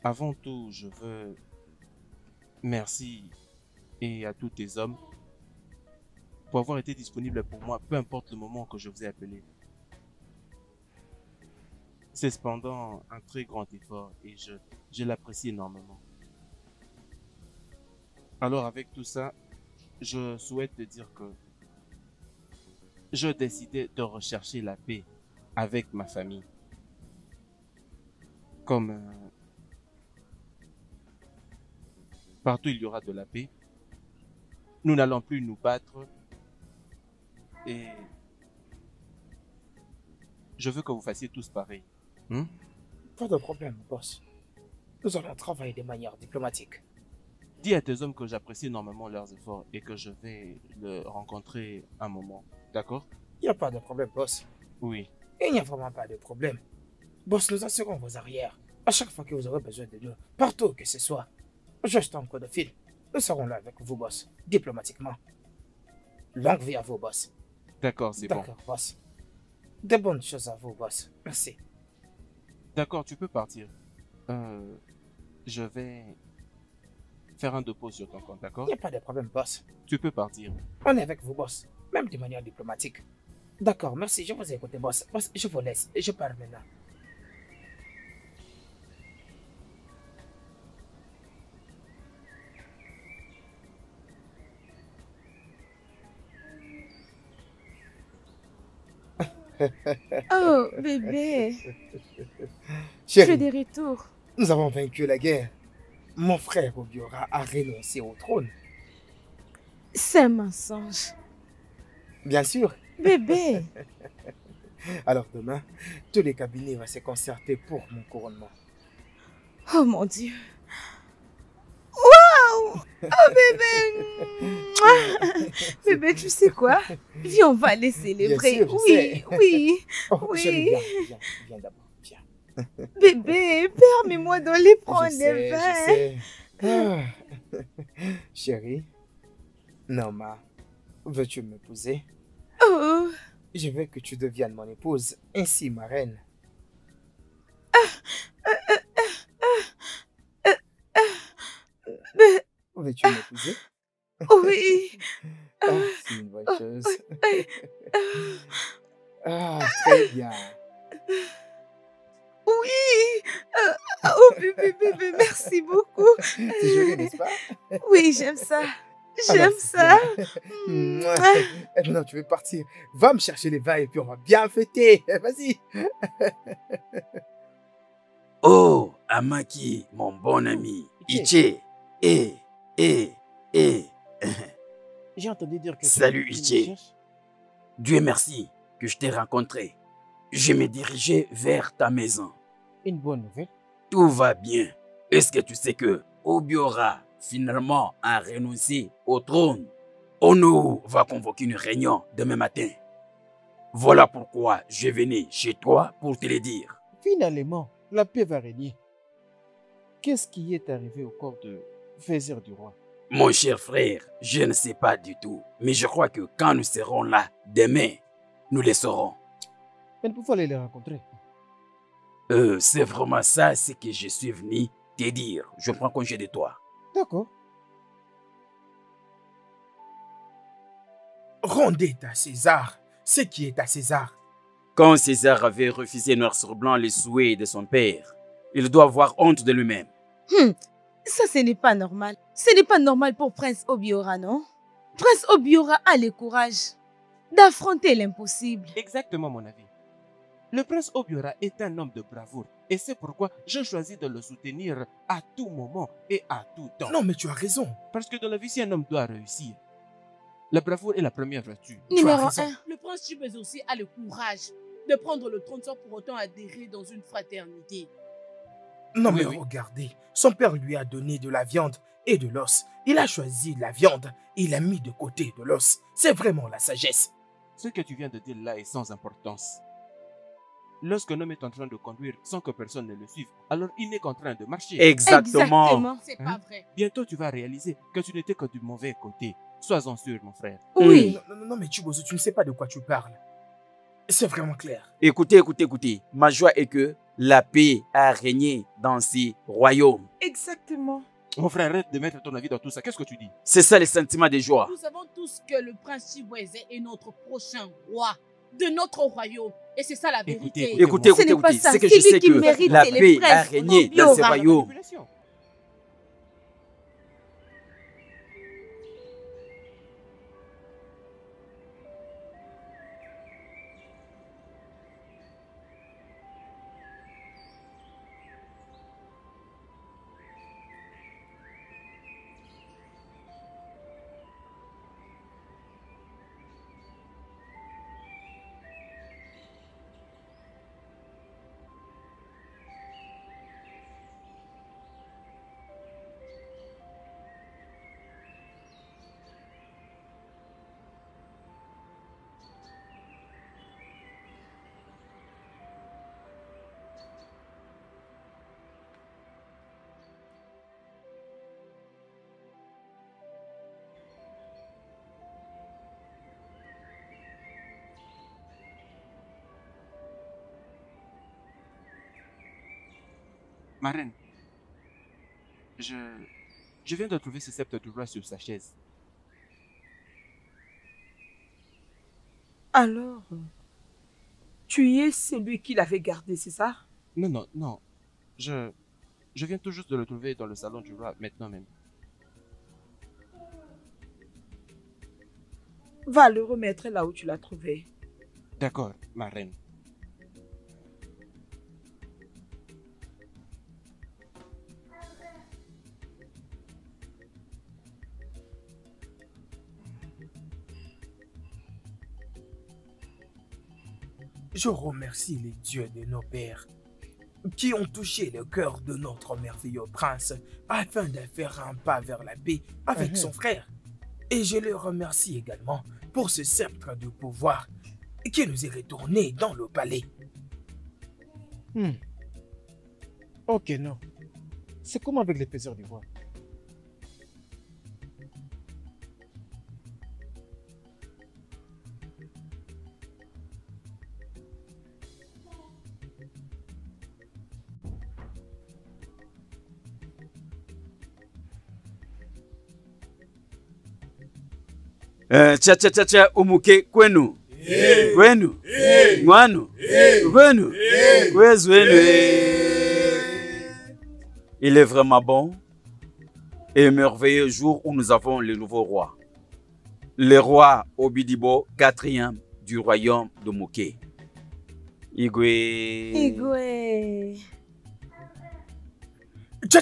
avant tout, je veux merci et à tous tes hommes pour avoir été disponibles pour moi, peu importe le moment que je vous ai appelé. C'est cependant un très grand effort et je l'apprécie énormément. Alors avec tout ça, je souhaite te dire que je décidais de rechercher la paix avec ma famille. Comme partout il y aura de la paix, nous n'allons plus nous battre et je veux que vous fassiez tous pareil. pas de problème, boss. Nous allons travailler de manière diplomatique. Dis à tes hommes que j'apprécie énormément leurs efforts et que je vais le rencontrer un moment. D'accord? Il n'y a pas de problème, boss. Oui. Il n'y a vraiment pas de problème. Boss, nous assurons vos arrières. À chaque fois que vous aurez besoin de nous, partout que ce soit, juste un coup de fil. Nous serons là avec vous, boss, diplomatiquement. Longue vie à vous, boss. D'accord, c'est bon. D'accord, boss. De bonnes choses à vous, boss. Merci. D'accord, tu peux partir. Je vais faire un dépôt sur ton compte, d'accord? Il n'y a pas de problème, boss. Tu peux partir. On est avec vous, boss. Même de manière diplomatique. D'accord, merci. Je vous ai écouté, boss. Boss, je vous laisse. Je pars maintenant. Oh, bébé. Je Chérie, fais des retours. nous avons vaincu la guerre. Mon frère Obiora a renoncé au trône. C'est un mensonge. Bien sûr. Bébé. Alors demain, tous les cabinets vont se concerter pour mon couronnement. Oh mon Dieu. Waouh! Oh bébé! Mouah. Bébé, tu sais quoi? Viens, on va les célébrer. Bien sûr, je Oui, sais. oui, Oh, oui. chérie, viens d'abord. Viens. Bébé, permets-moi d'aller prendre Je des sais, verres. Ah. Chérie, Norma, veux-tu m'épouser? Oh. Je veux que tu deviennes mon épouse, ainsi ma reine. Veux-tu m'épouser? Oui. Ah, c'est une bonne chose. Ah, très bien. Oui. Oh, bébé, merci beaucoup. C'est joli, n'est-ce pas? Oui, j'aime ça. Alors, J'aime c'est ça. bien. Et maintenant, tu veux partir. Va me chercher les vins et puis on va bien fêter. Vas-y. Oh, Amaki, mon bon ami. Iché. Eh. J'ai entendu dire que Salut, tu me Iché. cherches. Dieu merci que je t'ai rencontré. Je me dirigeais vers ta maison. Une bonne nouvelle. Tout va bien. Est-ce que tu sais que Obiora finalement a renoncé au trône? Ono va convoquer une réunion demain matin. Voilà pourquoi je venais chez toi pour te le dire. Finalement, la paix va régner. Qu'est-ce qui est arrivé au corps de Faiseur du roi? Mon cher frère, je ne sais pas du tout. Mais je crois que quand nous serons là demain, nous les saurons. Mais nous pouvons aller les rencontrer. C'est vraiment ça ce que je suis venu te dire. Je prends congé de toi. D'accord. Rendez à César ce qui est à César. Quand César avait refusé noir sur blanc les souhaits de son père, il doit avoir honte de lui-même. Ça, ce n'est pas normal. Ce n'est pas normal pour Prince Obiora, non? Prince Obiora a le courage d'affronter l'impossible. Exactement, mon avis. Le prince Obiora est un homme de bravoure et c'est pourquoi j'ai choisi de le soutenir à tout moment et à tout temps. Non, mais tu as raison. Parce que dans la vie, si un homme doit réussir, la bravoure est la première vertu. Numéro 1. Le prince Chibès aussi a le courage de prendre le trône sans pour autant adhérer dans une fraternité. Non, Oui, mais oui. regardez, son père lui a donné de la viande et de l'os. Il a choisi la viande et il a mis de côté de l'os. C'est vraiment la sagesse. Ce que tu viens de dire là est sans importance. Lorsqu'un homme est en train de conduire sans que personne ne le suive, alors il n'est qu'en train de marcher. Exactement. C'est pas vrai. Bientôt tu vas réaliser que tu n'étais que du mauvais côté. Sois-en sûr, mon frère. Oui. Non, mais Chibozo, tu ne sais pas de quoi tu parles. C'est vraiment clair. Écoutez. Ma joie est que la paix a régné dans ces royaumes. Exactement. Mon frère, arrête de mettre ton avis dans tout ça. Qu'est-ce que tu dis? C'est ça le sentiment de joie. Nous savons tous que le prince Chibweze est notre prochain roi de notre royaume. Et c'est ça la vérité. Écoutez. Ce n'est pas ça. C'est que C'est je sais lui qui que mérite, la c'est les paix a princes régné dans ces Obiora. royaumes. Ma reine, je viens de trouver ce sceptre du roi sur sa chaise. Alors, tu es celui qui l'avait gardé, c'est ça? Non. Je viens tout juste de le trouver dans le salon du roi, maintenant même. Va le remettre là où tu l'as trouvé. D'accord, ma reine. Je remercie les dieux de nos pères qui ont touché le cœur de notre merveilleux prince afin de faire un pas vers la paix avec son frère. Et je le remercie également pour ce sceptre de pouvoir qui nous est retourné dans le palais. Ok, non. C'est comme avec les faiseurs du roi. Cha cha cha cha umuke kwenu. Kwenu. Mwanu. Kwenu. Il est vraiment bon et merveilleux jour où nous avons le nouveau roi. Le roi Obidibo, 4e du royaume de Mouké. Igwe. Igwe. Cha,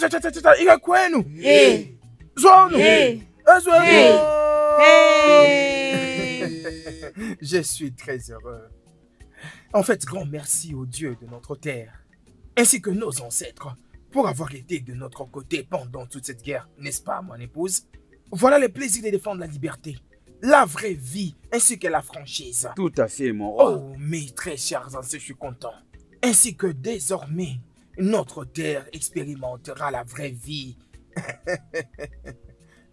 iga kwenu. Zonu. Je suis très heureux. En fait, grand merci au Dieu de notre terre, ainsi que nos ancêtres, pour avoir été de notre côté pendant toute cette guerre, n'est-ce pas, mon épouse? Voilà le plaisir de défendre la liberté, la vraie vie, ainsi que la franchise. Tout à fait, mon roi. Oh, mes très chers ancêtres, je suis content. Ainsi que désormais, notre terre expérimentera la vraie vie.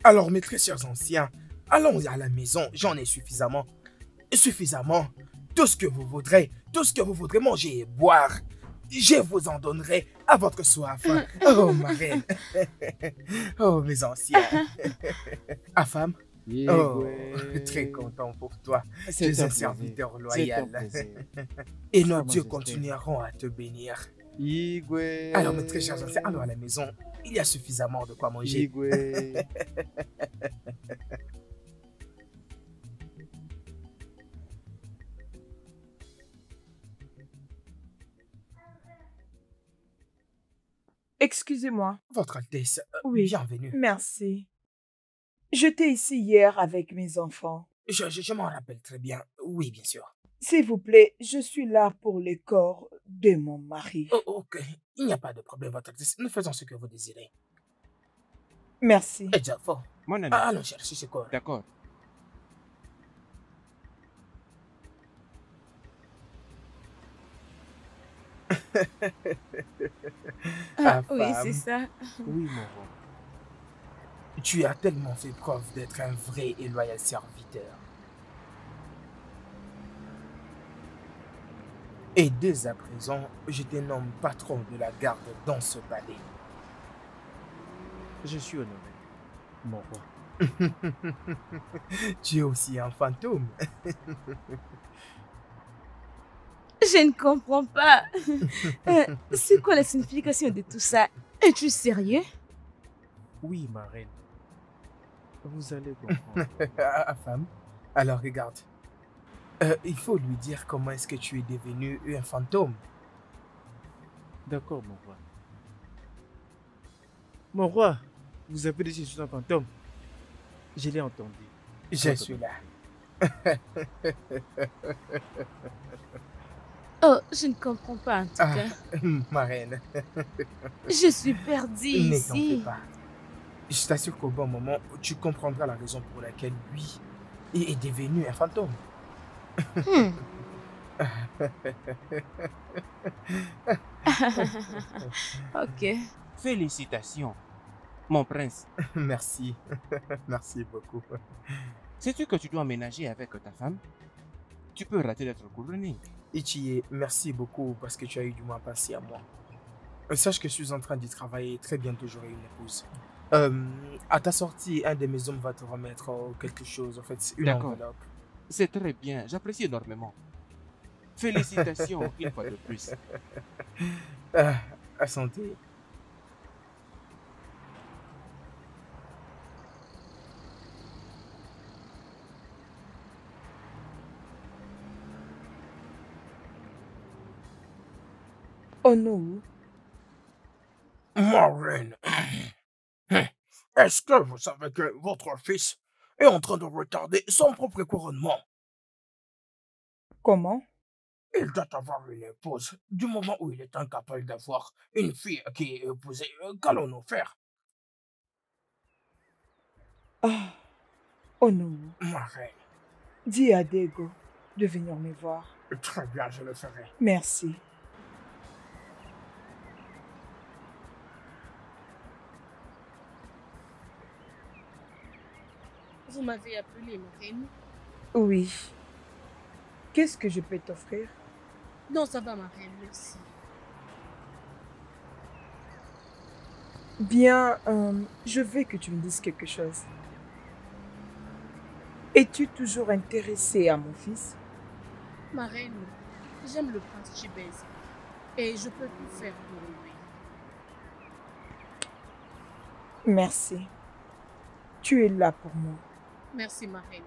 Alors, mes très chers anciens, allons à la maison, j'en ai suffisamment. Suffisamment. Tout ce que vous voudrez manger et boire, je vous en donnerai à votre soif. Oh, ma reine. Oh, mes anciens. Afam. Oh, très content pour toi. Tu es un serviteur loyal. Et nos dieux continueront à te bénir. Alors, mes très chers anciens, allons à la maison. Il y a suffisamment de quoi manger. Excusez-moi. Votre Altesse, Oui. bienvenue. Merci. J'étais ici hier avec mes enfants. Je m'en rappelle très bien. Oui, bien sûr. S'il vous plaît, je suis là pour le corps de mon mari. Oh, ok. Il n'y a pas de problème, Votre Altesse. Nous faisons ce que vous désirez. Merci. Et Jafo, Mon ami. allons chercher ce corps. D'accord. Oui, c'est ça. Oui, mon roi. Tu as tellement fait preuve d'être un vrai et loyal serviteur. Et dès à présent, je te nomme patron de la garde dans ce palais. Je suis honoré, mon roi. Tu es aussi un fantôme. Je ne comprends pas. C'est quoi la signification de tout ça? Es-tu sérieux? Oui, ma reine. Vous allez comprendre. Femme, alors regarde. Il faut lui dire comment est-ce que tu es devenu un fantôme. D'accord, mon roi. Mon roi, vous avez dit que je suis un fantôme. Je l'ai entendu. Je suis là. Oh, je ne comprends pas en tout cas. Ma reine. Je suis perdue Ne t'en fais ici. pas. Je t'assure qu'au bon moment, tu comprendras la raison pour laquelle lui est devenu un fantôme. Ok. Félicitations, mon prince. Merci. Merci beaucoup. Sais-tu que tu dois ménager avec ta femme? Tu peux rater d'être couronné. Ichie, merci beaucoup parce que tu as eu du moins passé à moi. Sache que je suis en train d'y travailler. Très bientôt, j'aurai une épouse. À ta sortie, un de mes hommes va te remettre quelque chose. En fait, une D'accord. enveloppe. C'est très bien, j'apprécie énormément. Félicitations une fois de plus. À santé. Oh non. Ma reine, est-ce que vous savez que votre fils est en train de retarder son propre couronnement? Comment? Il doit avoir une épouse. Du moment où il est incapable d'avoir une fille qui est épousée, qu'allons-nous faire? Ah. Oh non. Ma reine, Dis à Diego de venir me voir. très bien, je le ferai. Merci. Vous m'avez appelé, ma reine. Oui. Qu'est-ce que je peux t'offrir? Non, ça va, ma reine, merci. Bien, je veux que tu me dises quelque chose. Es-tu toujours intéressée à mon fils? Ma reine, j'aime le prince Chibès et je peux tout faire pour lui. Merci. Tu es là pour moi. Merci, ma reine.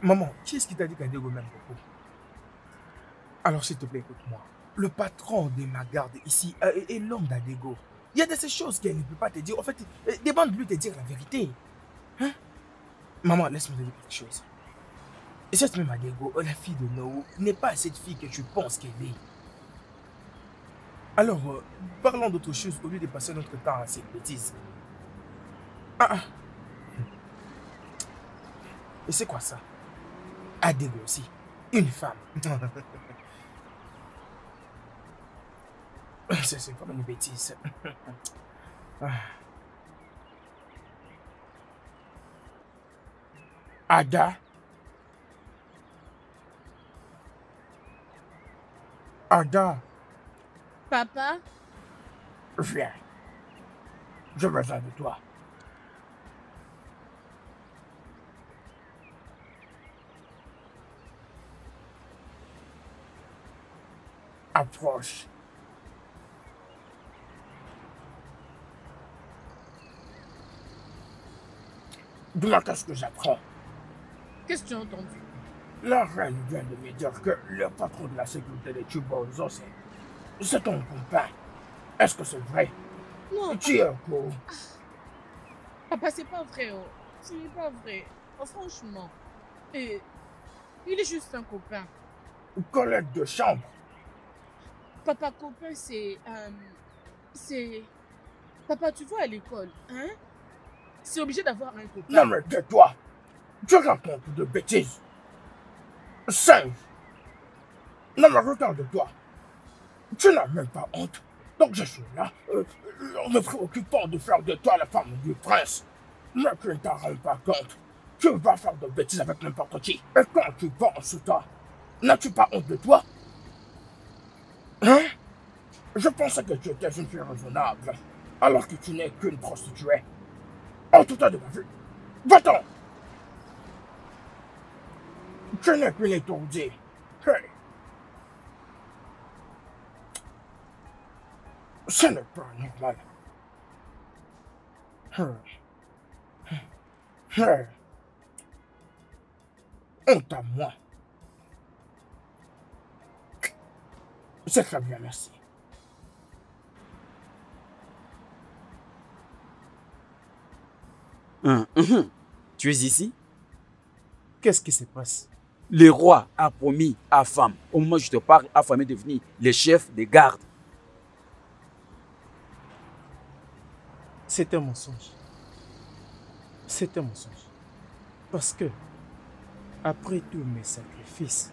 Maman, qui est-ce qui t'a dit qu'Adego m'aime beaucoup? Alors s'il te plaît, écoute-moi. Le patron de ma garde ici est l'homme d'Adego. Il y a de ces choses qu'elle ne peut pas te dire. En fait, demande-lui de dire la vérité. Hein? Maman, laisse-moi te dire quelque chose. Et cette même Adego, la fille de Noou, n'est pas cette fille que tu penses qu'elle est. Alors, parlons d'autre chose au lieu de passer notre temps à ces bêtises. Et c'est quoi ça? Adego aussi, une femme. C'est comme une bêtise. Ada. Ada. Papa? Viens. Je veux besoin de toi. Approche. Dis-moi qu'est-ce que j'apprends. Qu'est-ce que tu as entendu? La reine vient de me dire que le patron de la sécurité de Chibozo, c'est ton compagnon. Est-ce que c'est vrai? Non. Tu es au courant. Papa, c'est pas vrai. Oh. Ce n'est pas vrai. Oh, franchement. Et il est juste un copain. Collègue de chambre. Papa, copain, c'est... Papa, tu vois à l'école, hein? C'est obligé d'avoir un copain. Non mais tais-toi. Tu racontes de bêtises. Singe. Non mais regarde-toi. Tu n'as même pas honte. Donc je suis là, en me préoccupant de faire de toi la femme du prince. Mais tu ne t'en rends pas compte. Tu vas faire de bêtises avec n'importe qui. Et quand tu penses ça, n'as-tu pas honte de toi? Hein? Je pensais que tu étais une fille raisonnable, alors que tu n'es qu'une prostituée. En tout cas de ma vue, va-t'en! Tu n'es qu'une étourdie. Hey. Ce n'est pas normal. Honte à moi. C'est très bien, merci. Tu es ici? Qu'est-ce qui se passe? Le roi a promis à Femme, au moment où je te parle, à Femme est devenu le chef des gardes. C'est un mensonge. C'est un mensonge. Parce que, après tous mes sacrifices,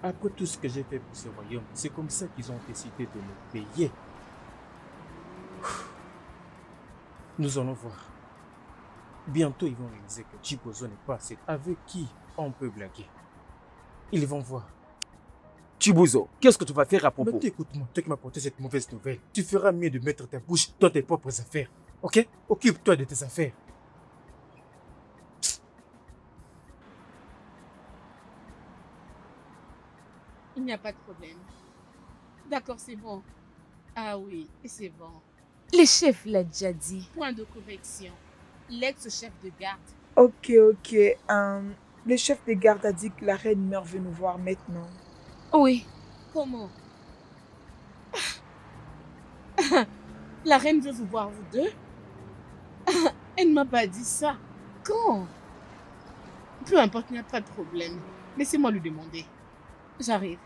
après tout ce que j'ai fait pour ce royaume, c'est comme ça qu'ils ont décidé de me payer. Nous allons voir. Bientôt, ils vont réaliser que Chibozo n'est pas assez avec qui on peut blaguer. Ils vont voir. Chibozo, qu'est-ce que tu vas faire à propos? Mais écoute-moi, toi qui m'as apporté cette mauvaise nouvelle, tu feras mieux de mettre ta bouche dans tes propres affaires. Ok? Occupe-toi de tes affaires. Il n'y a pas de problème. D'accord, c'est bon. Ah oui, c'est bon. Le chef l'a déjà dit. Point de correction. L'ex-chef de garde. Ok. Le chef de garde a dit que la reine mère veut nous voir maintenant. Oui. Comment? La reine veut vous voir, vous deux? Elle ne m'a pas dit ça. Quand? Peu importe, il n'y a pas de problème. Laissez-moi lui demander. J'arrive.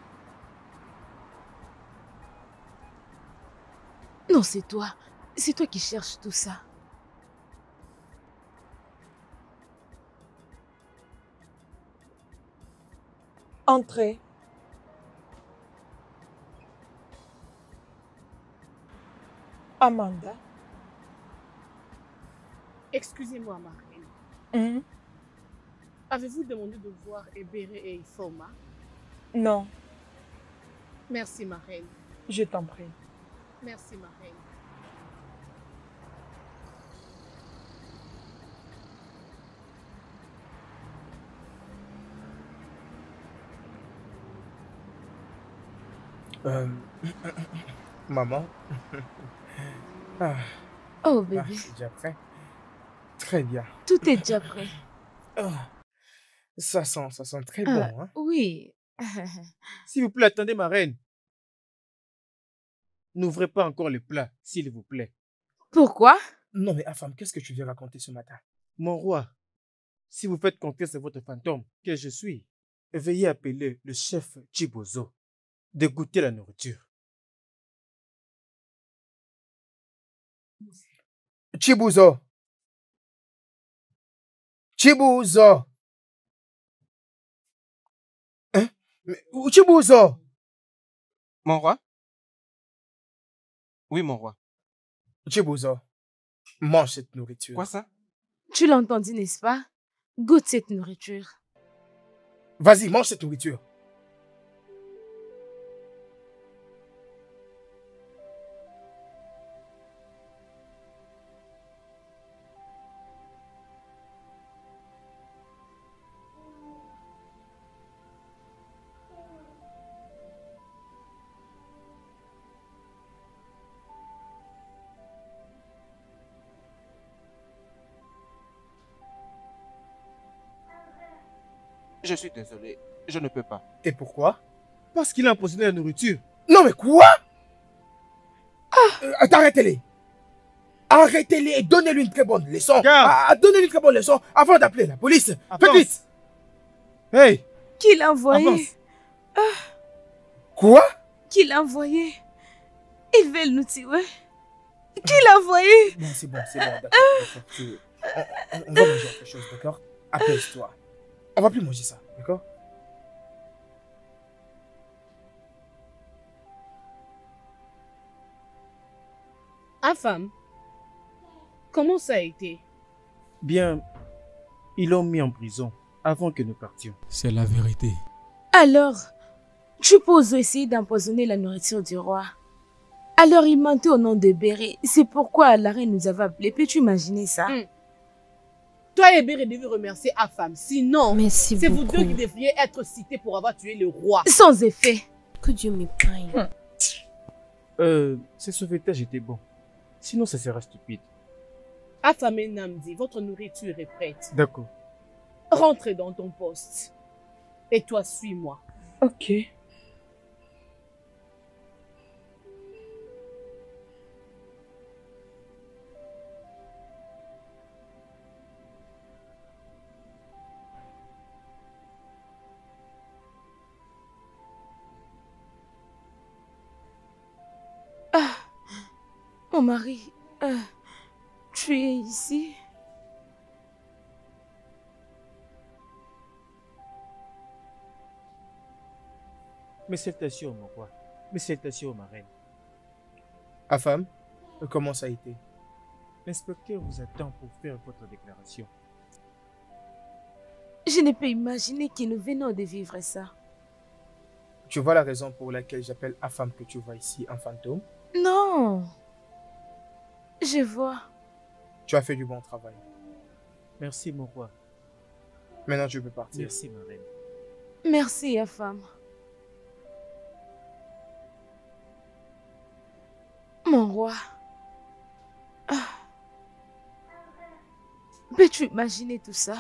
Non, c'est toi. C'est toi qui cherches tout ça. Entrez. Amanda. Excusez-moi, ma reine. Avez-vous demandé de voir Ebere et Ifoma? Non, Merci, ma reine. je t'en prie. Merci, ma reine. Euh, Maman. Ah, Oh ah, bébé, c'est déjà prêt. Très bien. tout est déjà prêt. Ah, ça sent très Ah, bon, hein. oui. S'il vous plaît, attendez, ma reine. N'ouvrez pas encore les plats, s'il vous plaît. Pourquoi? Non, mais Afam, qu'est-ce que tu viens raconter ce matin? Mon roi, si vous faites confiance à votre fantôme, que je suis, veuillez appeler le chef Chibozo de goûter la nourriture. Chibuzo. Chibuzo. Hein? Mais, Chibuzo. Mon roi? Oui, mon roi. Chibuzo, mange cette nourriture. Quoi ça? Tu l'as entendu, n'est-ce pas? Goûte cette nourriture. Vas-y, mange cette nourriture. Je suis désolé, je ne peux pas. Et pourquoi? Parce qu'il a empoisonné la nourriture. Non, mais quoi? Arrêtez-les. Arrêtez-les et donnez-lui une très bonne leçon. Donnez-lui une très bonne leçon avant d'appeler la police. Faites vite. Hey! Qui l'a envoyé? Avance. Quoi? Qui l'a envoyé? Ils veulent nous tuer. Qui l'a envoyé? Non, c'est bon, d'accord. On va manger autre chose, d'accord? Apaise-toi. On va plus manger ça, d'accord? Afam, comment ça a été? Bien, ils l'ont mis en prison avant que nous partions. C'est la vérité. Alors, tu poses essayer d'empoisonner la nourriture du roi. Alors il mentait au nom de Béré. C'est pourquoi la reine nous avait appelés. Peux-tu imaginer ça? Toi et Béré devez remercier Afam. Sinon, Merci c'est beaucoup. vous deux qui devriez être cités pour avoir tué le roi. Sans effet. Que Dieu m'épargne. Ce sauvetage était bon. Sinon, ça sera stupide. Afam et Namdi, votre nourriture est prête. D'accord. Rentrez dans ton poste. Et toi, suis-moi. Ok. Mon mari, tu es ici? Mes salutations, mon roi. Mes salutations, ma reine. Afam, comment ça a été? L'inspecteur vous attend pour faire votre déclaration. Je ne peux imaginer que nous venons de vivre ça. Tu vois la raison pour laquelle j'appelle Afam que tu vois ici un fantôme? Non. Je vois. Tu as fait du bon travail. Merci, mon roi. Maintenant, tu peux partir. Merci, ma reine. Merci, Afam. Mon roi. Peux-tu imaginer tout ça?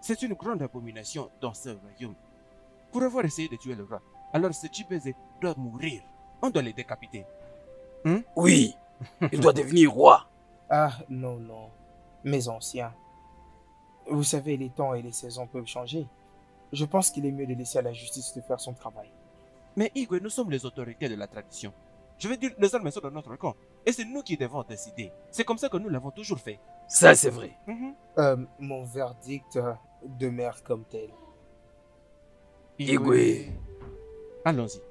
C'est une grande abomination dans ce royaume. Pour avoir essayé de tuer le roi, alors ce Chibeze doit mourir. On doit les décapiter. Oui, il doit devenir roi. Ah, non. Mes anciens. Vous savez, les temps et les saisons peuvent changer. Je pense qu'il est mieux de laisser à la justice de faire son travail. Mais Igwe, nous sommes les autorités de la tradition. Je veux dire, les armes sont dans notre camp. Et c'est nous qui devons décider. C'est comme ça que nous l'avons toujours fait. Ça, c'est vrai. Mon verdict demeure comme tel. Igwe. Allons-y.